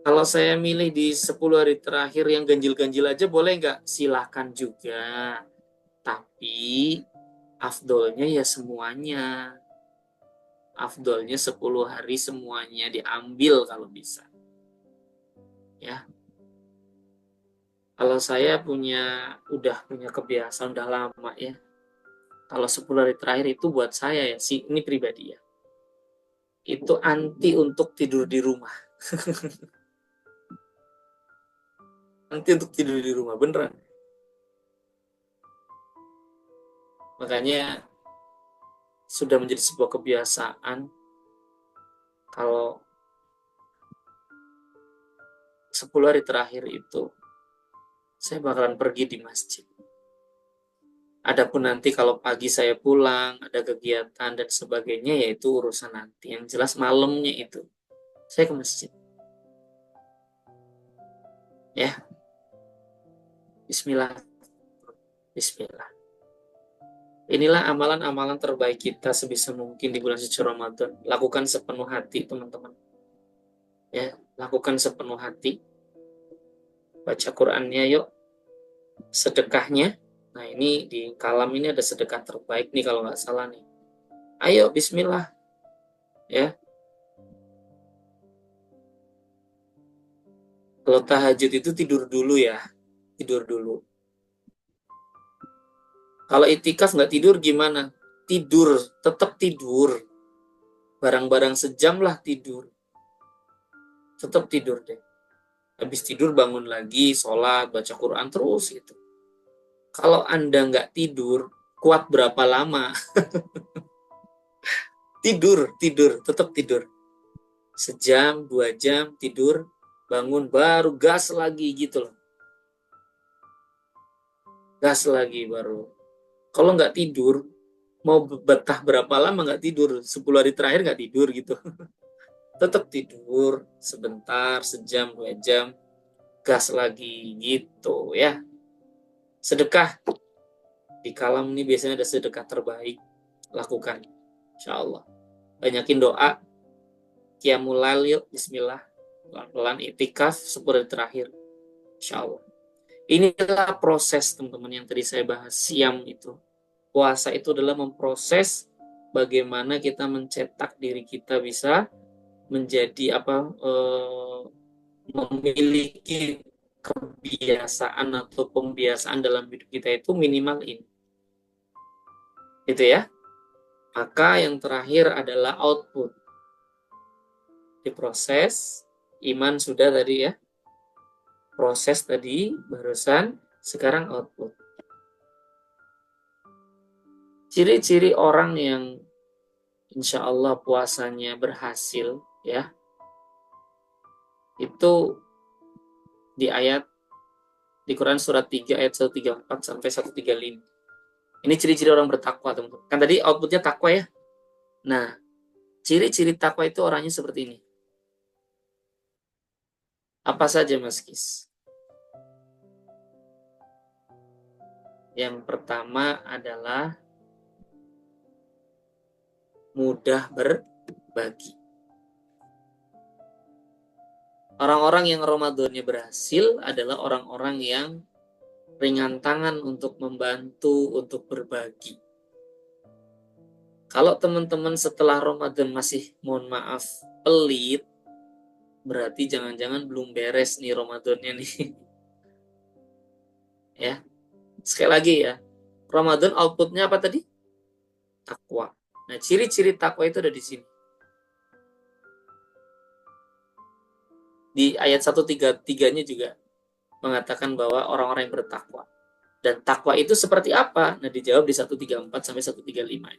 Kalau saya milih di 10 hari terakhir yang ganjil-ganjil aja boleh nggak? Silahkan juga. Tapi afdolnya ya semuanya. Afdolnya 10 hari semuanya diambil kalau bisa. Ya, kalau saya udah punya kebiasaan udah lama ya. Kalau 10 hari terakhir itu buat saya ya, sih ini pribadi ya. Itu anti untuk tidur di rumah. Anti untuk tidur di rumah, beneran. Makanya sudah menjadi sebuah kebiasaan kalau 10 hari terakhir itu saya bakalan pergi di masjid. Adapun nanti kalau pagi saya pulang, ada kegiatan dan sebagainya, yaitu urusan nanti. Yang jelas malamnya itu, saya ke masjid. Ya, bismillah. Bismillah. Inilah amalan-amalan terbaik kita sebisa mungkin di bulan suci Ramadan. Lakukan sepenuh hati, teman-teman. Ya, lakukan sepenuh hati. baca Qurannya yuk, sedekahnya. Nah ini di kalam ini ada sedekah terbaik nih kalau nggak salah nih. Ayo Bismillah ya. Kalau tahajud itu tidur dulu ya, tidur dulu. Kalau itikaf nggak tidur gimana? Tidur, tetap tidur. Barang-barang sejam lah tidur. Tetap tidur deh. Habis tidur bangun lagi, sholat, baca Quran terus gitu. Kalau Anda nggak tidur, kuat berapa lama? Tidur, tetap tidur. Sejam, 2 jam tidur, bangun baru gas lagi gitu loh. Gas lagi baru. Kalau nggak tidur, mau betah berapa lama nggak tidur? 10 hari terakhir nggak tidur gitu. Tetap tidur sebentar, sejam, 2 jam, gas lagi gitu ya. Sedekah di kalam ini biasanya ada sedekah terbaik, lakukan insya Allah. Banyakin doa, qiyamul lail yuk, bismillah, pelan-pelan itikaf 10 hari terakhir insya Allah. Inilah proses teman-teman yang tadi saya bahas, siam itu. Puasa itu adalah memproses bagaimana kita mencetak diri kita bisa menjadi memiliki kebiasaan atau pembiasaan dalam hidup kita itu minimal ini. Itu ya. Maka yang terakhir adalah output. Diproses, iman sudah tadi ya. Proses tadi barusan, sekarang output. Ciri-ciri orang yang insya Allah puasanya berhasil ya, itu di Quran surat 3 ayat 134 sampai 135. Ini ciri-ciri orang bertakwa, teman-teman. Kan tadi outputnya takwa ya. Nah, ciri-ciri takwa itu orangnya seperti ini. Apa saja Mas Kis? Yang pertama adalah mudah berbagi. Orang-orang yang Ramadannya berhasil adalah orang-orang yang ringan tangan untuk membantu, untuk berbagi. Kalau teman-teman setelah Ramadan masih, mohon maaf, pelit, berarti jangan-jangan belum beres nih Ramadannya nih. Ya, sekali lagi ya, Ramadan outputnya apa tadi? Takwa. Nah, ciri-ciri takwa itu ada di sini. Di ayat 133-nya juga mengatakan bahwa orang-orang yang bertakwa. Dan takwa itu seperti apa? Nah, dijawab di 134 sampai 135.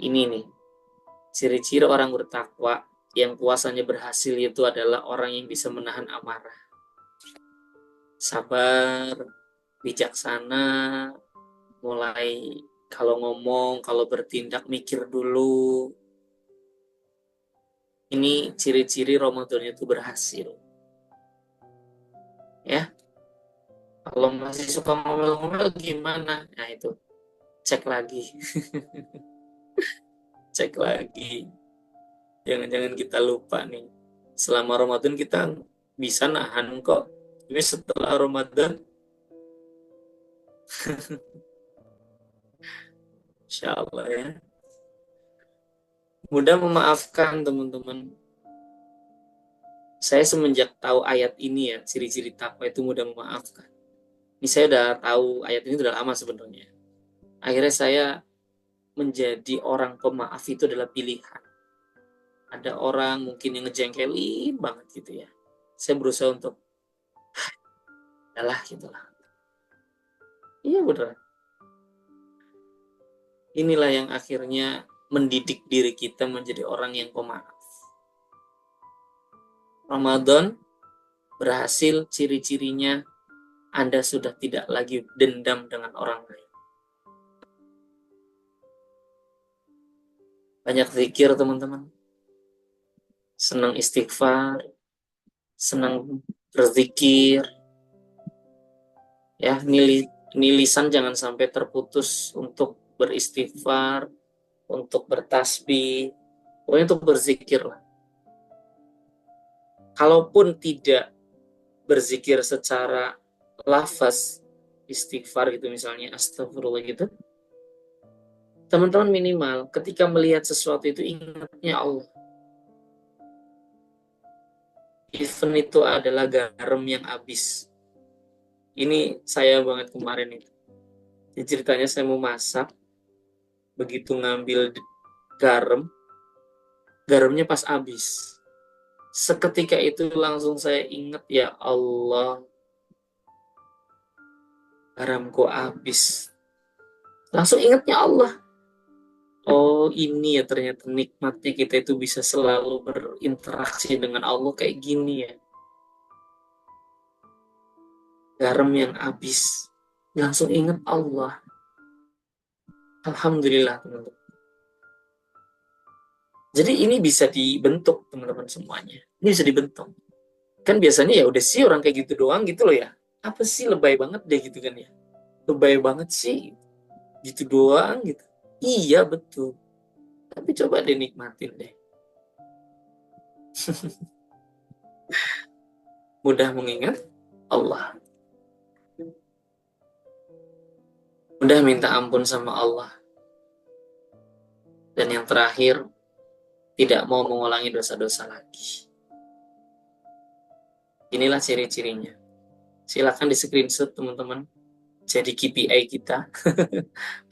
Ini nih, ciri-ciri orang bertakwa yang puasanya berhasil itu adalah orang yang bisa menahan amarah. Sabar, bijaksana, mulai kalau ngomong, kalau bertindak mikir dulu. Ini ciri-ciri Ramadan itu berhasil. Ya, kalau masih suka ngomel-ngomel gimana? Nah itu, cek lagi. Cek lagi. Jangan-jangan kita lupa nih. Selama Ramadan kita bisa nahan kok. Ini setelah Ramadan, insya Allah ya. Mudah memaafkan teman-teman. Saya semenjak tahu ayat ini ya, ciri-ciri takwa itu mudah memaafkan. Ini saya udah tahu ayat ini sudah lama sebenarnya. Akhirnya saya menjadi orang pemaaf itu adalah pilihan. Ada orang mungkin yang ngejengkelin banget gitu ya. Saya berusaha untuk, adalah gitu lah. Iya bener. Inilah yang akhirnya mendidik diri kita menjadi orang yang pemaaf. Ramadan berhasil, ciri-cirinya Anda sudah tidak lagi dendam dengan orang lain. Banyak zikir teman-teman. Senang istighfar, senang berzikir. Ya, lisan jangan sampai terputus untuk beristighfar, untuk bertasbih, pokoknya untuk berzikir lah. kalaupun tidak berzikir secara lafaz istighfar gitu misalnya astagfirullah gitu, teman-teman minimal ketika melihat sesuatu itu ingatnya Allah. Even itu adalah garam yang habis. Ini saya banget kemarin itu. Jadi ceritanya saya mau masak, begitu ngambil garam, garamnya pas habis. Seketika itu langsung saya ingat, ya Allah, garamku habis. Langsung ingatnya Allah. Oh, ini ya ternyata nikmatnya kita itu bisa selalu berinteraksi dengan Allah kayak gini ya. Garam yang habis. Langsung ingat Allah. Alhamdulillah, teman-teman. Jadi ini bisa dibentuk, teman-teman semuanya. Ini bisa dibentuk. Kan biasanya ya udah sih orang kayak gitu doang gitu loh ya. Apa sih lebay banget deh gitu kan ya. Lebay banget sih. Gitu doang gitu. Iya betul. Tapi coba deh nikmatin deh. Mudah mengingat Allah. Mudah minta ampun sama Allah. Dan yang terakhir, tidak mau mengulangi dosa-dosa lagi. Inilah ciri-cirinya. Silakan di screenshot teman-teman. Jadi KPI kita.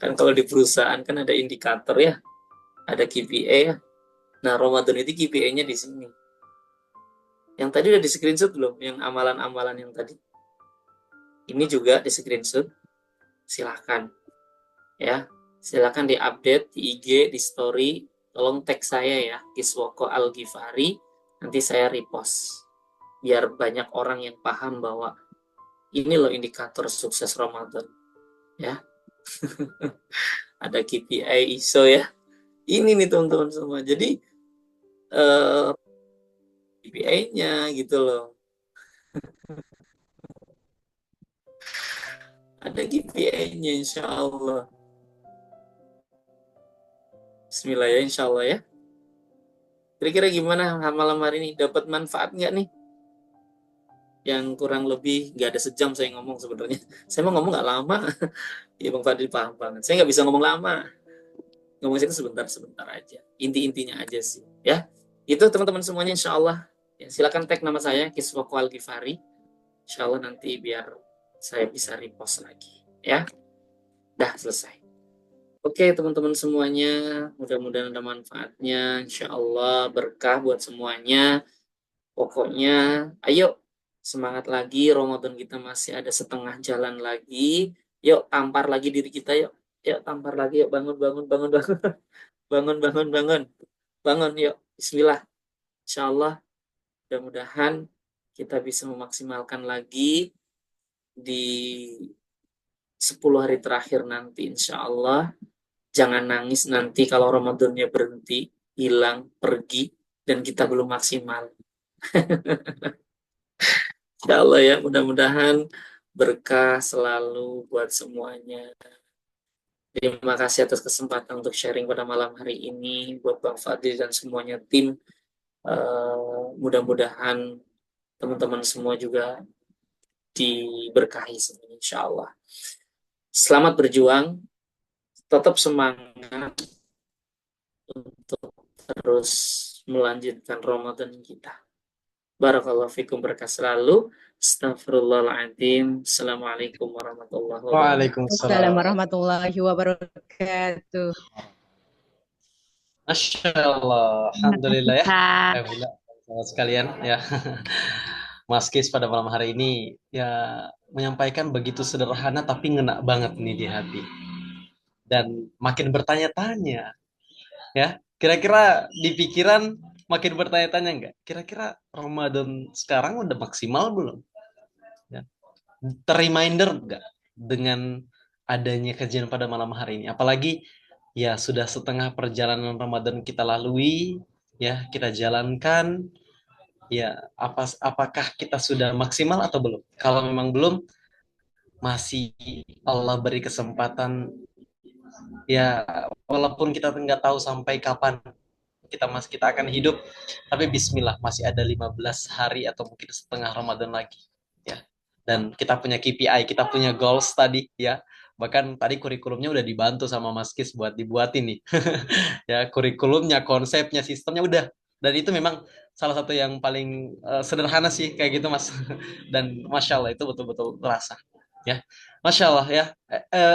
Kan kalau di perusahaan kan ada indikator ya. Ada KPI ya. Nah, Ramadan itu KPI-nya di sini. Yang tadi udah di screenshot belum? Yang amalan-amalan yang tadi. Ini juga di screenshot. Silahkan. Ya. Silahkan di-update di IG, di story. Tolong tag saya ya. Kiswoko Al-Ghifari. Nanti saya repost. Biar banyak orang yang paham bahwa ini loh indikator sukses Ramadan. Ya. Ada KPI ISO ya. Ini nih teman-teman semua. Jadi KPI-nya gitu loh. Ada KPI-nya insya Allah. Bismillah ya insya Allah ya. Kira-kira gimana malam hari ini? Dapat manfaat nggak nih? Yang kurang lebih nggak ada sejam saya ngomong sebenarnya. Saya mau ngomong nggak lama. Ya Bang Fadli paham banget. Saya nggak bisa ngomong lama. Ngomong itu sebentar-sebentar aja. Inti-intinya aja sih. Ya. Itu teman-teman semuanya insya Allah. Ya, silakan tag nama saya Kiswoko Al-Ghifari. Insya Allah nanti biar saya bisa repost lagi. Ya. Dah selesai. Oke teman-teman semuanya, mudah-mudahan ada manfaatnya, insya Allah berkah buat semuanya. Pokoknya, ayo semangat lagi, Ramadan kita masih ada setengah jalan lagi. Yuk tampar lagi diri kita, yuk. Yuk tampar lagi, yuk bangun, bangun, bangun, bangun, bangun, bangun, bangun, bangun, yuk. Bismillah, insya Allah, mudah-mudahan kita bisa memaksimalkan lagi di 10 hari terakhir nanti, insya Allah. Jangan nangis nanti kalau Ramadannya berhenti, hilang, pergi, dan kita belum maksimal. Insya Allah ya, mudah-mudahan berkah selalu buat semuanya. Terima kasih atas kesempatan untuk sharing pada malam hari ini buat Bang Fadil dan semuanya tim. Mudah-mudahan teman-teman semua juga diberkahi semuanya, insya Allah. Selamat berjuang, tetap semangat untuk terus melanjutkan Ramadan kita. Barakallahu fikum, berkah selalu. Astagfirullahaladzim. Assalamualaikum warahmatullahi wabarakatuh. Waalaikumsalam. Assalamualaikum warahmatullahi wabarakatuh. Masya Allah, Alhamdulillah ya. Kak. Sahabat sekalian ya. Mas Kis pada malam hari ini ya menyampaikan begitu sederhana tapi ngena banget nih di hati. Dan makin bertanya-tanya ya. Kira-kira di pikiran makin bertanya-tanya nggak? Kira-kira Ramadan sekarang udah maksimal belum? Ya. Terreminder nggak dengan adanya kajian pada malam hari ini? Apalagi ya sudah setengah perjalanan Ramadan kita lalui, ya kita jalankan. Ya, apakah kita sudah maksimal atau belum? Kalau memang belum, masih Allah beri kesempatan. Ya, walaupun kita nggak tahu sampai kapan kita akan hidup. Tapi bismillah masih ada 15 hari atau mungkin setengah Ramadan lagi ya. Dan kita punya KPI, kita punya goals tadi ya. Bahkan tadi kurikulumnya udah dibantu sama Mas Kis buat dibuatin nih. Ya, kurikulumnya, konsepnya, sistemnya udah. Dan itu memang salah satu yang paling sederhana sih kayak gitu Mas. Dan Masya Allah itu betul-betul terasa. Ya, Masya Allah ya.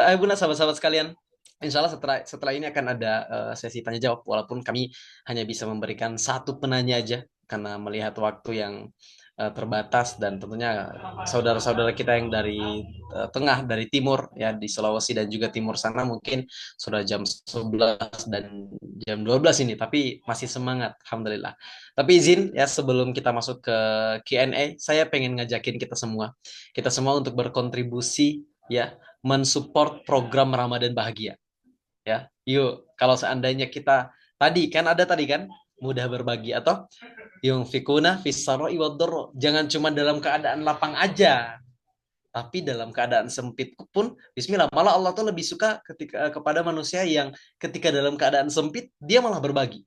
Ayo Bunda, sahabat-sahabat sekalian. Insya Allah setelah ini akan ada sesi tanya jawab. Walaupun kami hanya bisa memberikan satu penanya aja. Karena melihat waktu yang terbatas dan tentunya saudara-saudara kita yang dari tengah, dari timur ya di Sulawesi dan juga timur sana mungkin sudah jam 11 dan jam 12 ini tapi masih semangat alhamdulillah. Tapi izin ya sebelum kita masuk ke Q&A, saya pengen ngajakin kita semua untuk berkontribusi ya mensupport program Ramadan Bahagia ya. Yuk, kalau seandainya kita tadi kan mudah berbagi atau yung fikuna fisaro iwadoro. Jangan cuma dalam keadaan lapang aja, tapi dalam keadaan sempit pun bismillah. Malah Allah tuh lebih suka kepada manusia yang ketika dalam keadaan sempit dia malah berbagi.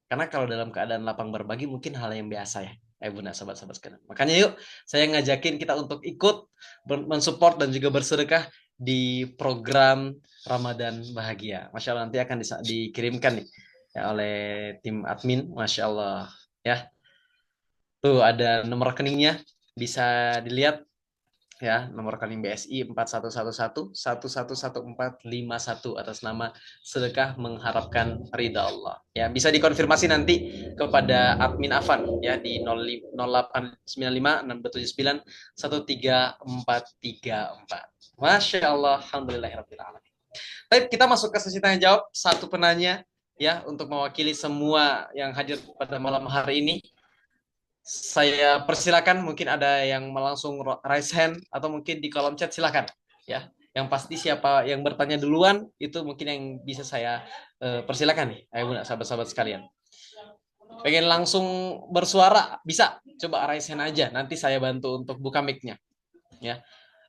Karena kalau dalam keadaan lapang berbagi mungkin hal yang biasa ya. Bunda, sahabat-sahabat sekalian. Makanya yuk, saya ngajakin kita untuk ikut mensupport dan juga bersedekah di program Ramadan Bahagia. Masya Allah nanti akan dikirimkan nih ya, oleh tim admin. Masya Allah ya. Tuh ada nomor rekeningnya, bisa dilihat ya, nomor rekening BSI 4111 111451 atas nama Sedekah Mengharapkan Ridha Allah. Ya, bisa dikonfirmasi nanti kepada admin Afan ya di 0895-679-13434. Masya Allah, alhamdulillahirabbil alamin. Baik, kita masuk ke sesi tanya jawab. Satu penanya ya untuk mewakili semua yang hadir pada malam hari ini. Saya persilakan, mungkin ada yang langsung raise hand atau mungkin di kolom chat silakan ya. Yang pasti siapa yang bertanya duluan itu mungkin yang bisa saya persilakan nih. Ayo Bunda, sahabat-sahabat sekalian. Pengen langsung bersuara bisa coba raise hand aja. Nanti saya bantu untuk buka mic-nya ya.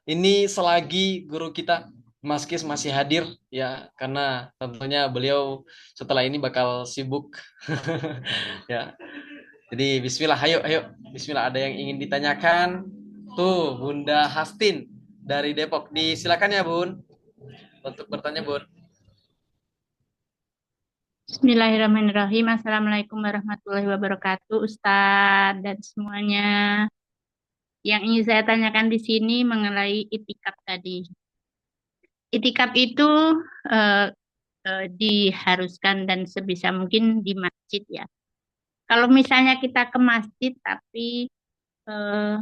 Ini selagi guru kita Mas Kis masih hadir ya, karena tentunya beliau setelah ini bakal sibuk ya. Jadi bismillah, ayo. Bismillah, ada yang ingin ditanyakan? Tuh, Bunda Hastin dari Depok. Disilakan ya, Bun. Untuk bertanya, Bun. Bismillahirrahmanirrahim. Assalamualaikum warahmatullahi wabarakatuh, Ustadz dan semuanya. Yang ingin saya tanyakan di sini mengenai itikaf tadi. Itikaf itu diharuskan dan sebisa mungkin di masjid ya. Kalau misalnya kita ke masjid tapi eh,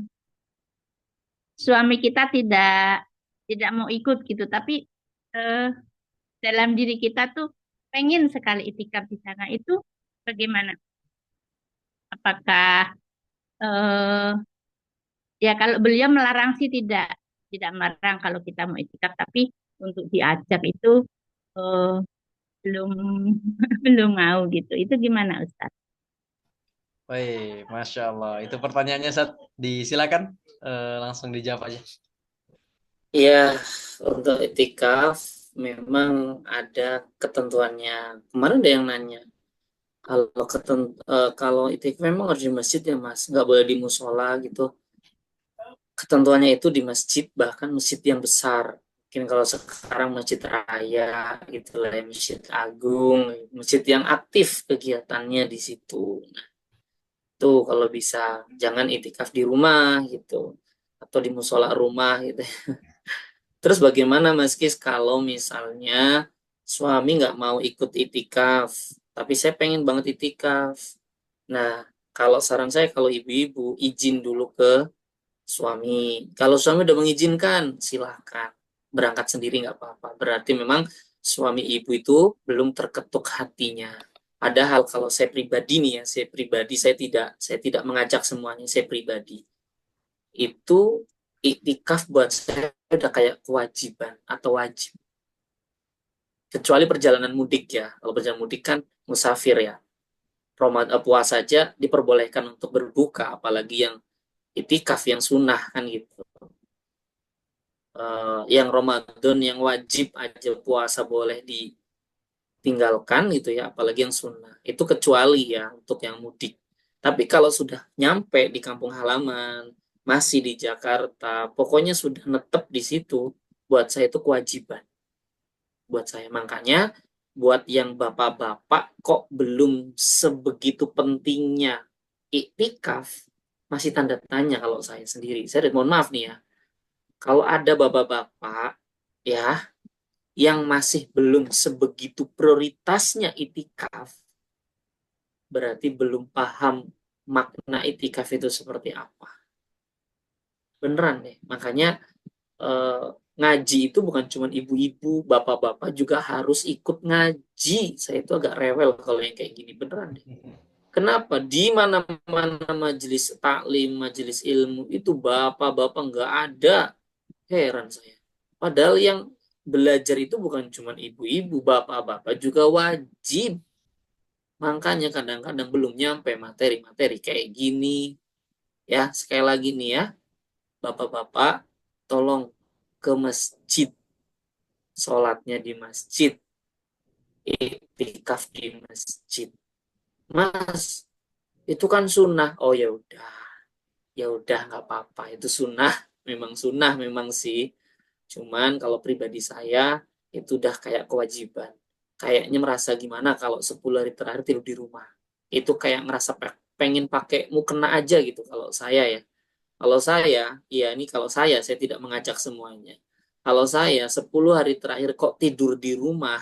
suami kita tidak mau ikut gitu, tapi eh, dalam diri kita tuh pengen sekali itikaf di sana, itu bagaimana? Apakah eh, ya kalau beliau melarang sih tidak melarang kalau kita mau itikaf, tapi untuk diajak itu eh, belum belum mau gitu. Itu gimana Ustaz? Woi, Masya Allah. Itu pertanyaannya, Sat. Disilakan. Langsung dijawab aja. Ya, untuk itikaf memang ada ketentuannya. Kemarin ada yang nanya, kalau itikaf memang harus di masjid ya Mas, nggak boleh di musola gitu. Ketentuannya itu di masjid, bahkan masjid yang besar. Mungkin kalau sekarang masjid raya gitu lah, ya, masjid agung, masjid yang aktif kegiatannya di situ. Nah, tuh kalau bisa jangan itikaf di rumah gitu, atau di musola rumah gitu. Terus bagaimana Mas Kis kalau misalnya suami nggak mau ikut itikaf, tapi saya pengen banget itikaf. Nah, kalau saran saya kalau ibu-ibu izin dulu ke suami. Kalau suami udah mengizinkan, silahkan berangkat sendiri nggak apa-apa. Berarti memang suami ibu itu belum terketuk hatinya. Padahal kalau saya pribadi nih ya, saya tidak mengajak semuanya. Saya pribadi itu iktikaf buat saya udah kayak kewajiban atau wajib. Kecuali perjalanan mudik ya. Kalau perjalanan mudik kan musafir ya. Ramadan puasa aja diperbolehkan untuk berbuka, apalagi yang itikaf yang sunnah kan gitu. Yang Ramadan yang wajib aja puasa boleh tinggalkan gitu ya, apalagi yang sunnah. Itu kecuali ya untuk yang mudik. Tapi kalau sudah nyampe di kampung halaman, masih di Jakarta, pokoknya sudah netep di situ, buat saya itu kewajiban. Buat saya. Makanya buat yang bapak-bapak kok belum sebegitu pentingnya iktikaf, masih tanda tanya kalau saya sendiri. Saya mohon maaf nih ya. Kalau ada bapak-bapak ya yang masih belum sebegitu prioritasnya itikaf, berarti belum paham makna itikaf itu seperti apa. Beneran deh. Makanya eh, ngaji itu bukan cuma ibu-ibu, bapak-bapak juga harus ikut ngaji. Saya itu agak rewel kalau yang kayak gini, beneran deh. Kenapa? Di mana-mana majelis taklim, majelis ilmu itu bapak-bapak nggak ada. Heran saya. Padahal yang belajar itu bukan cuma ibu-ibu, bapak-bapak juga wajib. Makanya kadang-kadang belum nyampe materi-materi kayak gini. Ya, sekali lagi nih ya, bapak-bapak tolong ke masjid, sholatnya di masjid, iktikaf di masjid. Mas, itu kan sunnah. Oh ya udah nggak apa-apa. Itu sunnah memang sih. Cuman kalau pribadi saya itu udah kayak kewajiban. Kayaknya merasa gimana kalau 10 hari terakhir tidur di rumah. Itu kayak ngerasa pengen pakai mukena aja gitu kalau saya ya. Kalau saya, ya ini kalau saya tidak mengajak semuanya. Kalau saya 10 hari terakhir kok tidur di rumah,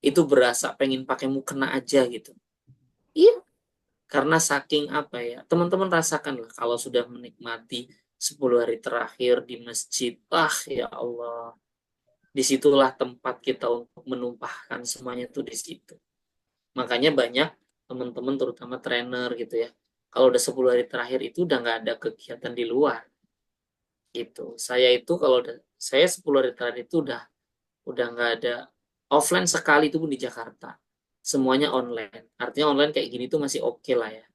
itu berasa pengen pakai mukena aja gitu. Iya, karena saking apa ya, teman-teman rasakan lah kalau sudah menikmati 10 hari terakhir di masjid. Ah, ya Allah. Disitulah tempat kita untuk menumpahkan semuanya tuh di situ. Makanya banyak teman-teman terutama trainer gitu ya. Kalau udah 10 hari terakhir itu udah nggak ada kegiatan di luar gitu. Saya itu kalau udah saya 10 hari terakhir itu udah nggak ada offline sekali itu pun di Jakarta. Semuanya online. Artinya online kayak gini tuh masih oke lah ya.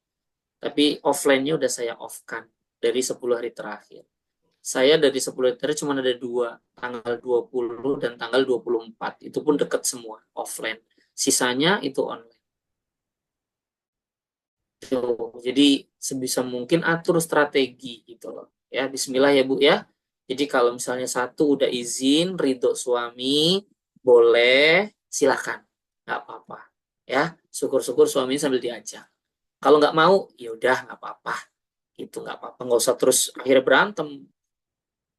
Tapi offline-nya udah saya off-kan dari 10 hari terakhir. Saya dari 10 hari terakhir cuma ada dua, tanggal 20 dan tanggal 24. Itu pun deket semua, offline. Sisanya itu online. Jadi sebisa mungkin atur strategi gitu loh. Ya, bismillah ya Bu ya. Jadi kalau misalnya satu udah izin, ridho suami, boleh, silakan. Nggak apa-apa. Ya, syukur-syukur suaminya sambil diajak. Kalau nggak mau, ya udah nggak apa-apa. Itu nggak apa-apa. Nggak usah terus akhirnya berantem.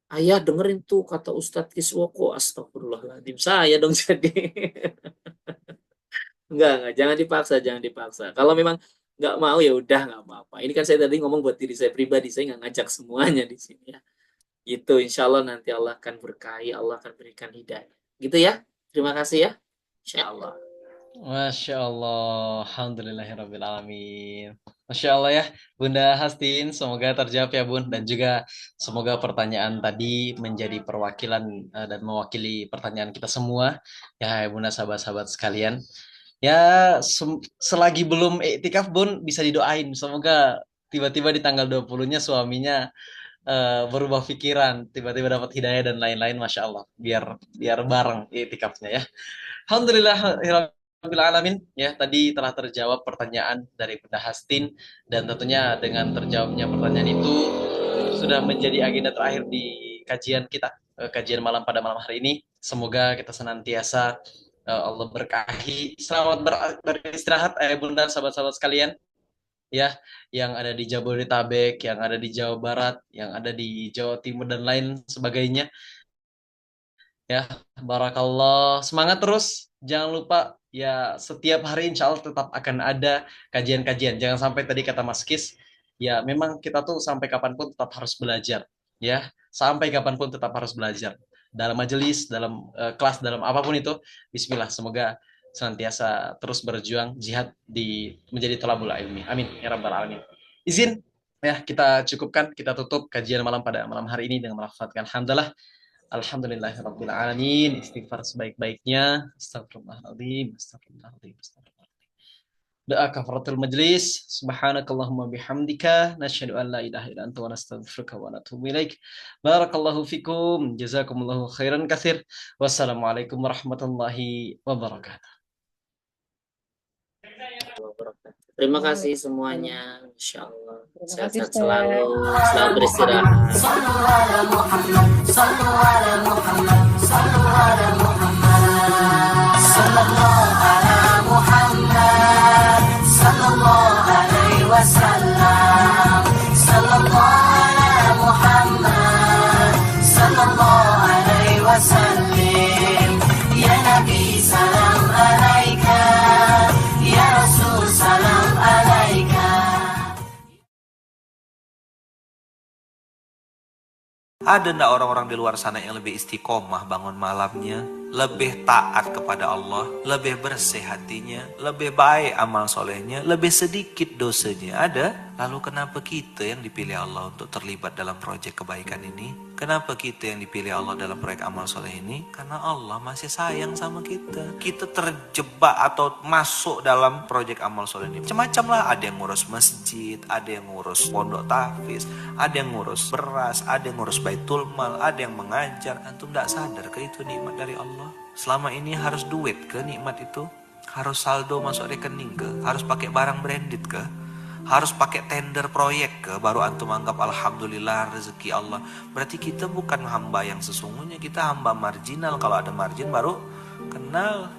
Ayah dengerin tuh kata Ustadz Kiswoko. Astagfirullahaladzim. Saya dong jadi. Enggak, jangan dipaksa, jangan dipaksa. Kalau memang nggak mau ya udah nggak apa-apa. Ini kan saya tadi ngomong buat diri saya pribadi, saya nggak ngajak semuanya di sini ya. Gitu, insya Allah nanti Allah akan berkahi, Allah akan berikan hidayah. Gitu ya. Terima kasih ya. Insya Allah. Masya Allah, Alhamdulillahirrabbilalamin. Masya Allah ya, Bunda Hastin, semoga terjawab ya Bun. Dan juga semoga pertanyaan tadi menjadi perwakilan dan mewakili pertanyaan kita semua. Ya Bunda, sahabat-sahabat sekalian. Ya, selagi belum iktikaf Bun, bisa didoain. Semoga tiba-tiba di tanggal 20-nya suaminya berubah pikiran, tiba-tiba dapat hidayah dan lain-lain, Masya Allah. Biar biar bareng iktikafnya ya. Alhamdulillah alamin ya tadi telah terjawab pertanyaan dari Bunda Hastin dan tentunya dengan terjawabnya pertanyaan itu sudah menjadi agenda terakhir di kajian kita kajian malam pada malam hari ini. Semoga kita senantiasa Allah berkahi. Selamat beristirahat Bunda sahabat-sahabat sekalian ya yang ada di Jabodetabek, yang ada di Jawa Barat, yang ada di Jawa Timur dan lain sebagainya. Ya, barakallah. Semangat terus. Jangan lupa ya setiap hari insya Allah tetap akan ada kajian-kajian. Jangan sampai tadi kata Mas Kis, ya memang kita tuh sampai kapanpun tetap harus belajar. Ya, sampai kapanpun tetap harus belajar. Dalam majelis, dalam kelas, dalam apapun itu. Bismillah, semoga senantiasa terus berjuang jihad di menjadi thalabul ilmi. Amin ya rabbal alamin. Izin ya kita cukupkan, kita tutup kajian malam pada malam hari ini dengan melafadzkan alhamdulillah. Alhamdulillahirabbil alamin. Istighfar sebaik-baiknya. Astagfirullahaladzim. Astagfirullahaladzim. Astagfirullahaladzim. Doa kafaratul majlis. Subhanakallahumma bihamdika. Nasyhadu an la ilaha illa anta wa nastaghfiruka wa natubu ilaik. Barakallahu fikum. Jazakumullahu khairan katsir. Wassalamualaikum warahmatullahi wabarakatuh. wabarakatuh. Terima kasih semuanya. Insya Allah. Terima kasih, Sehat-sehat Ustaz. selalu. Selamat beristirahat. صلوا على محمد صلوا على محمد صلوا على محمد صلى الله على محمد صلى الله عليه وسلم صلى الله على محمد صلى الله عليه وسلم يا نبي سلام عليك يا رسول سلام عليك. Ada ndak orang-orang di luar sana yang lebih istiqomah bangun malamnya, lebih taat kepada Allah, lebih bersih hatinya, lebih baik amal solehnya, lebih sedikit dosanya? Ada? Lalu kenapa kita yang dipilih Allah untuk terlibat dalam proyek kebaikan ini? Kenapa kita yang dipilih Allah dalam proyek amal soleh ini? Karena Allah masih sayang sama kita. Kita terjebak atau masuk dalam proyek amal soleh ini macam-macam lah. Ada yang ngurus masjid, ada yang ngurus pondok tahfiz, ada yang ngurus beras, ada yang ngurus baitul mal, ada yang mengajar. Antum tidak sadar ke itu nikmat dari Allah? Selama ini harus duit ke nikmat itu? Harus saldo masuk rekening ke? Harus pakai barang branded ke? Harus pakai tender proyek ke baru antum anggap alhamdulillah rezeki Allah? Berarti kita bukan hamba yang sesungguhnya, kita hamba marginal. Kalau ada margin baru kenal.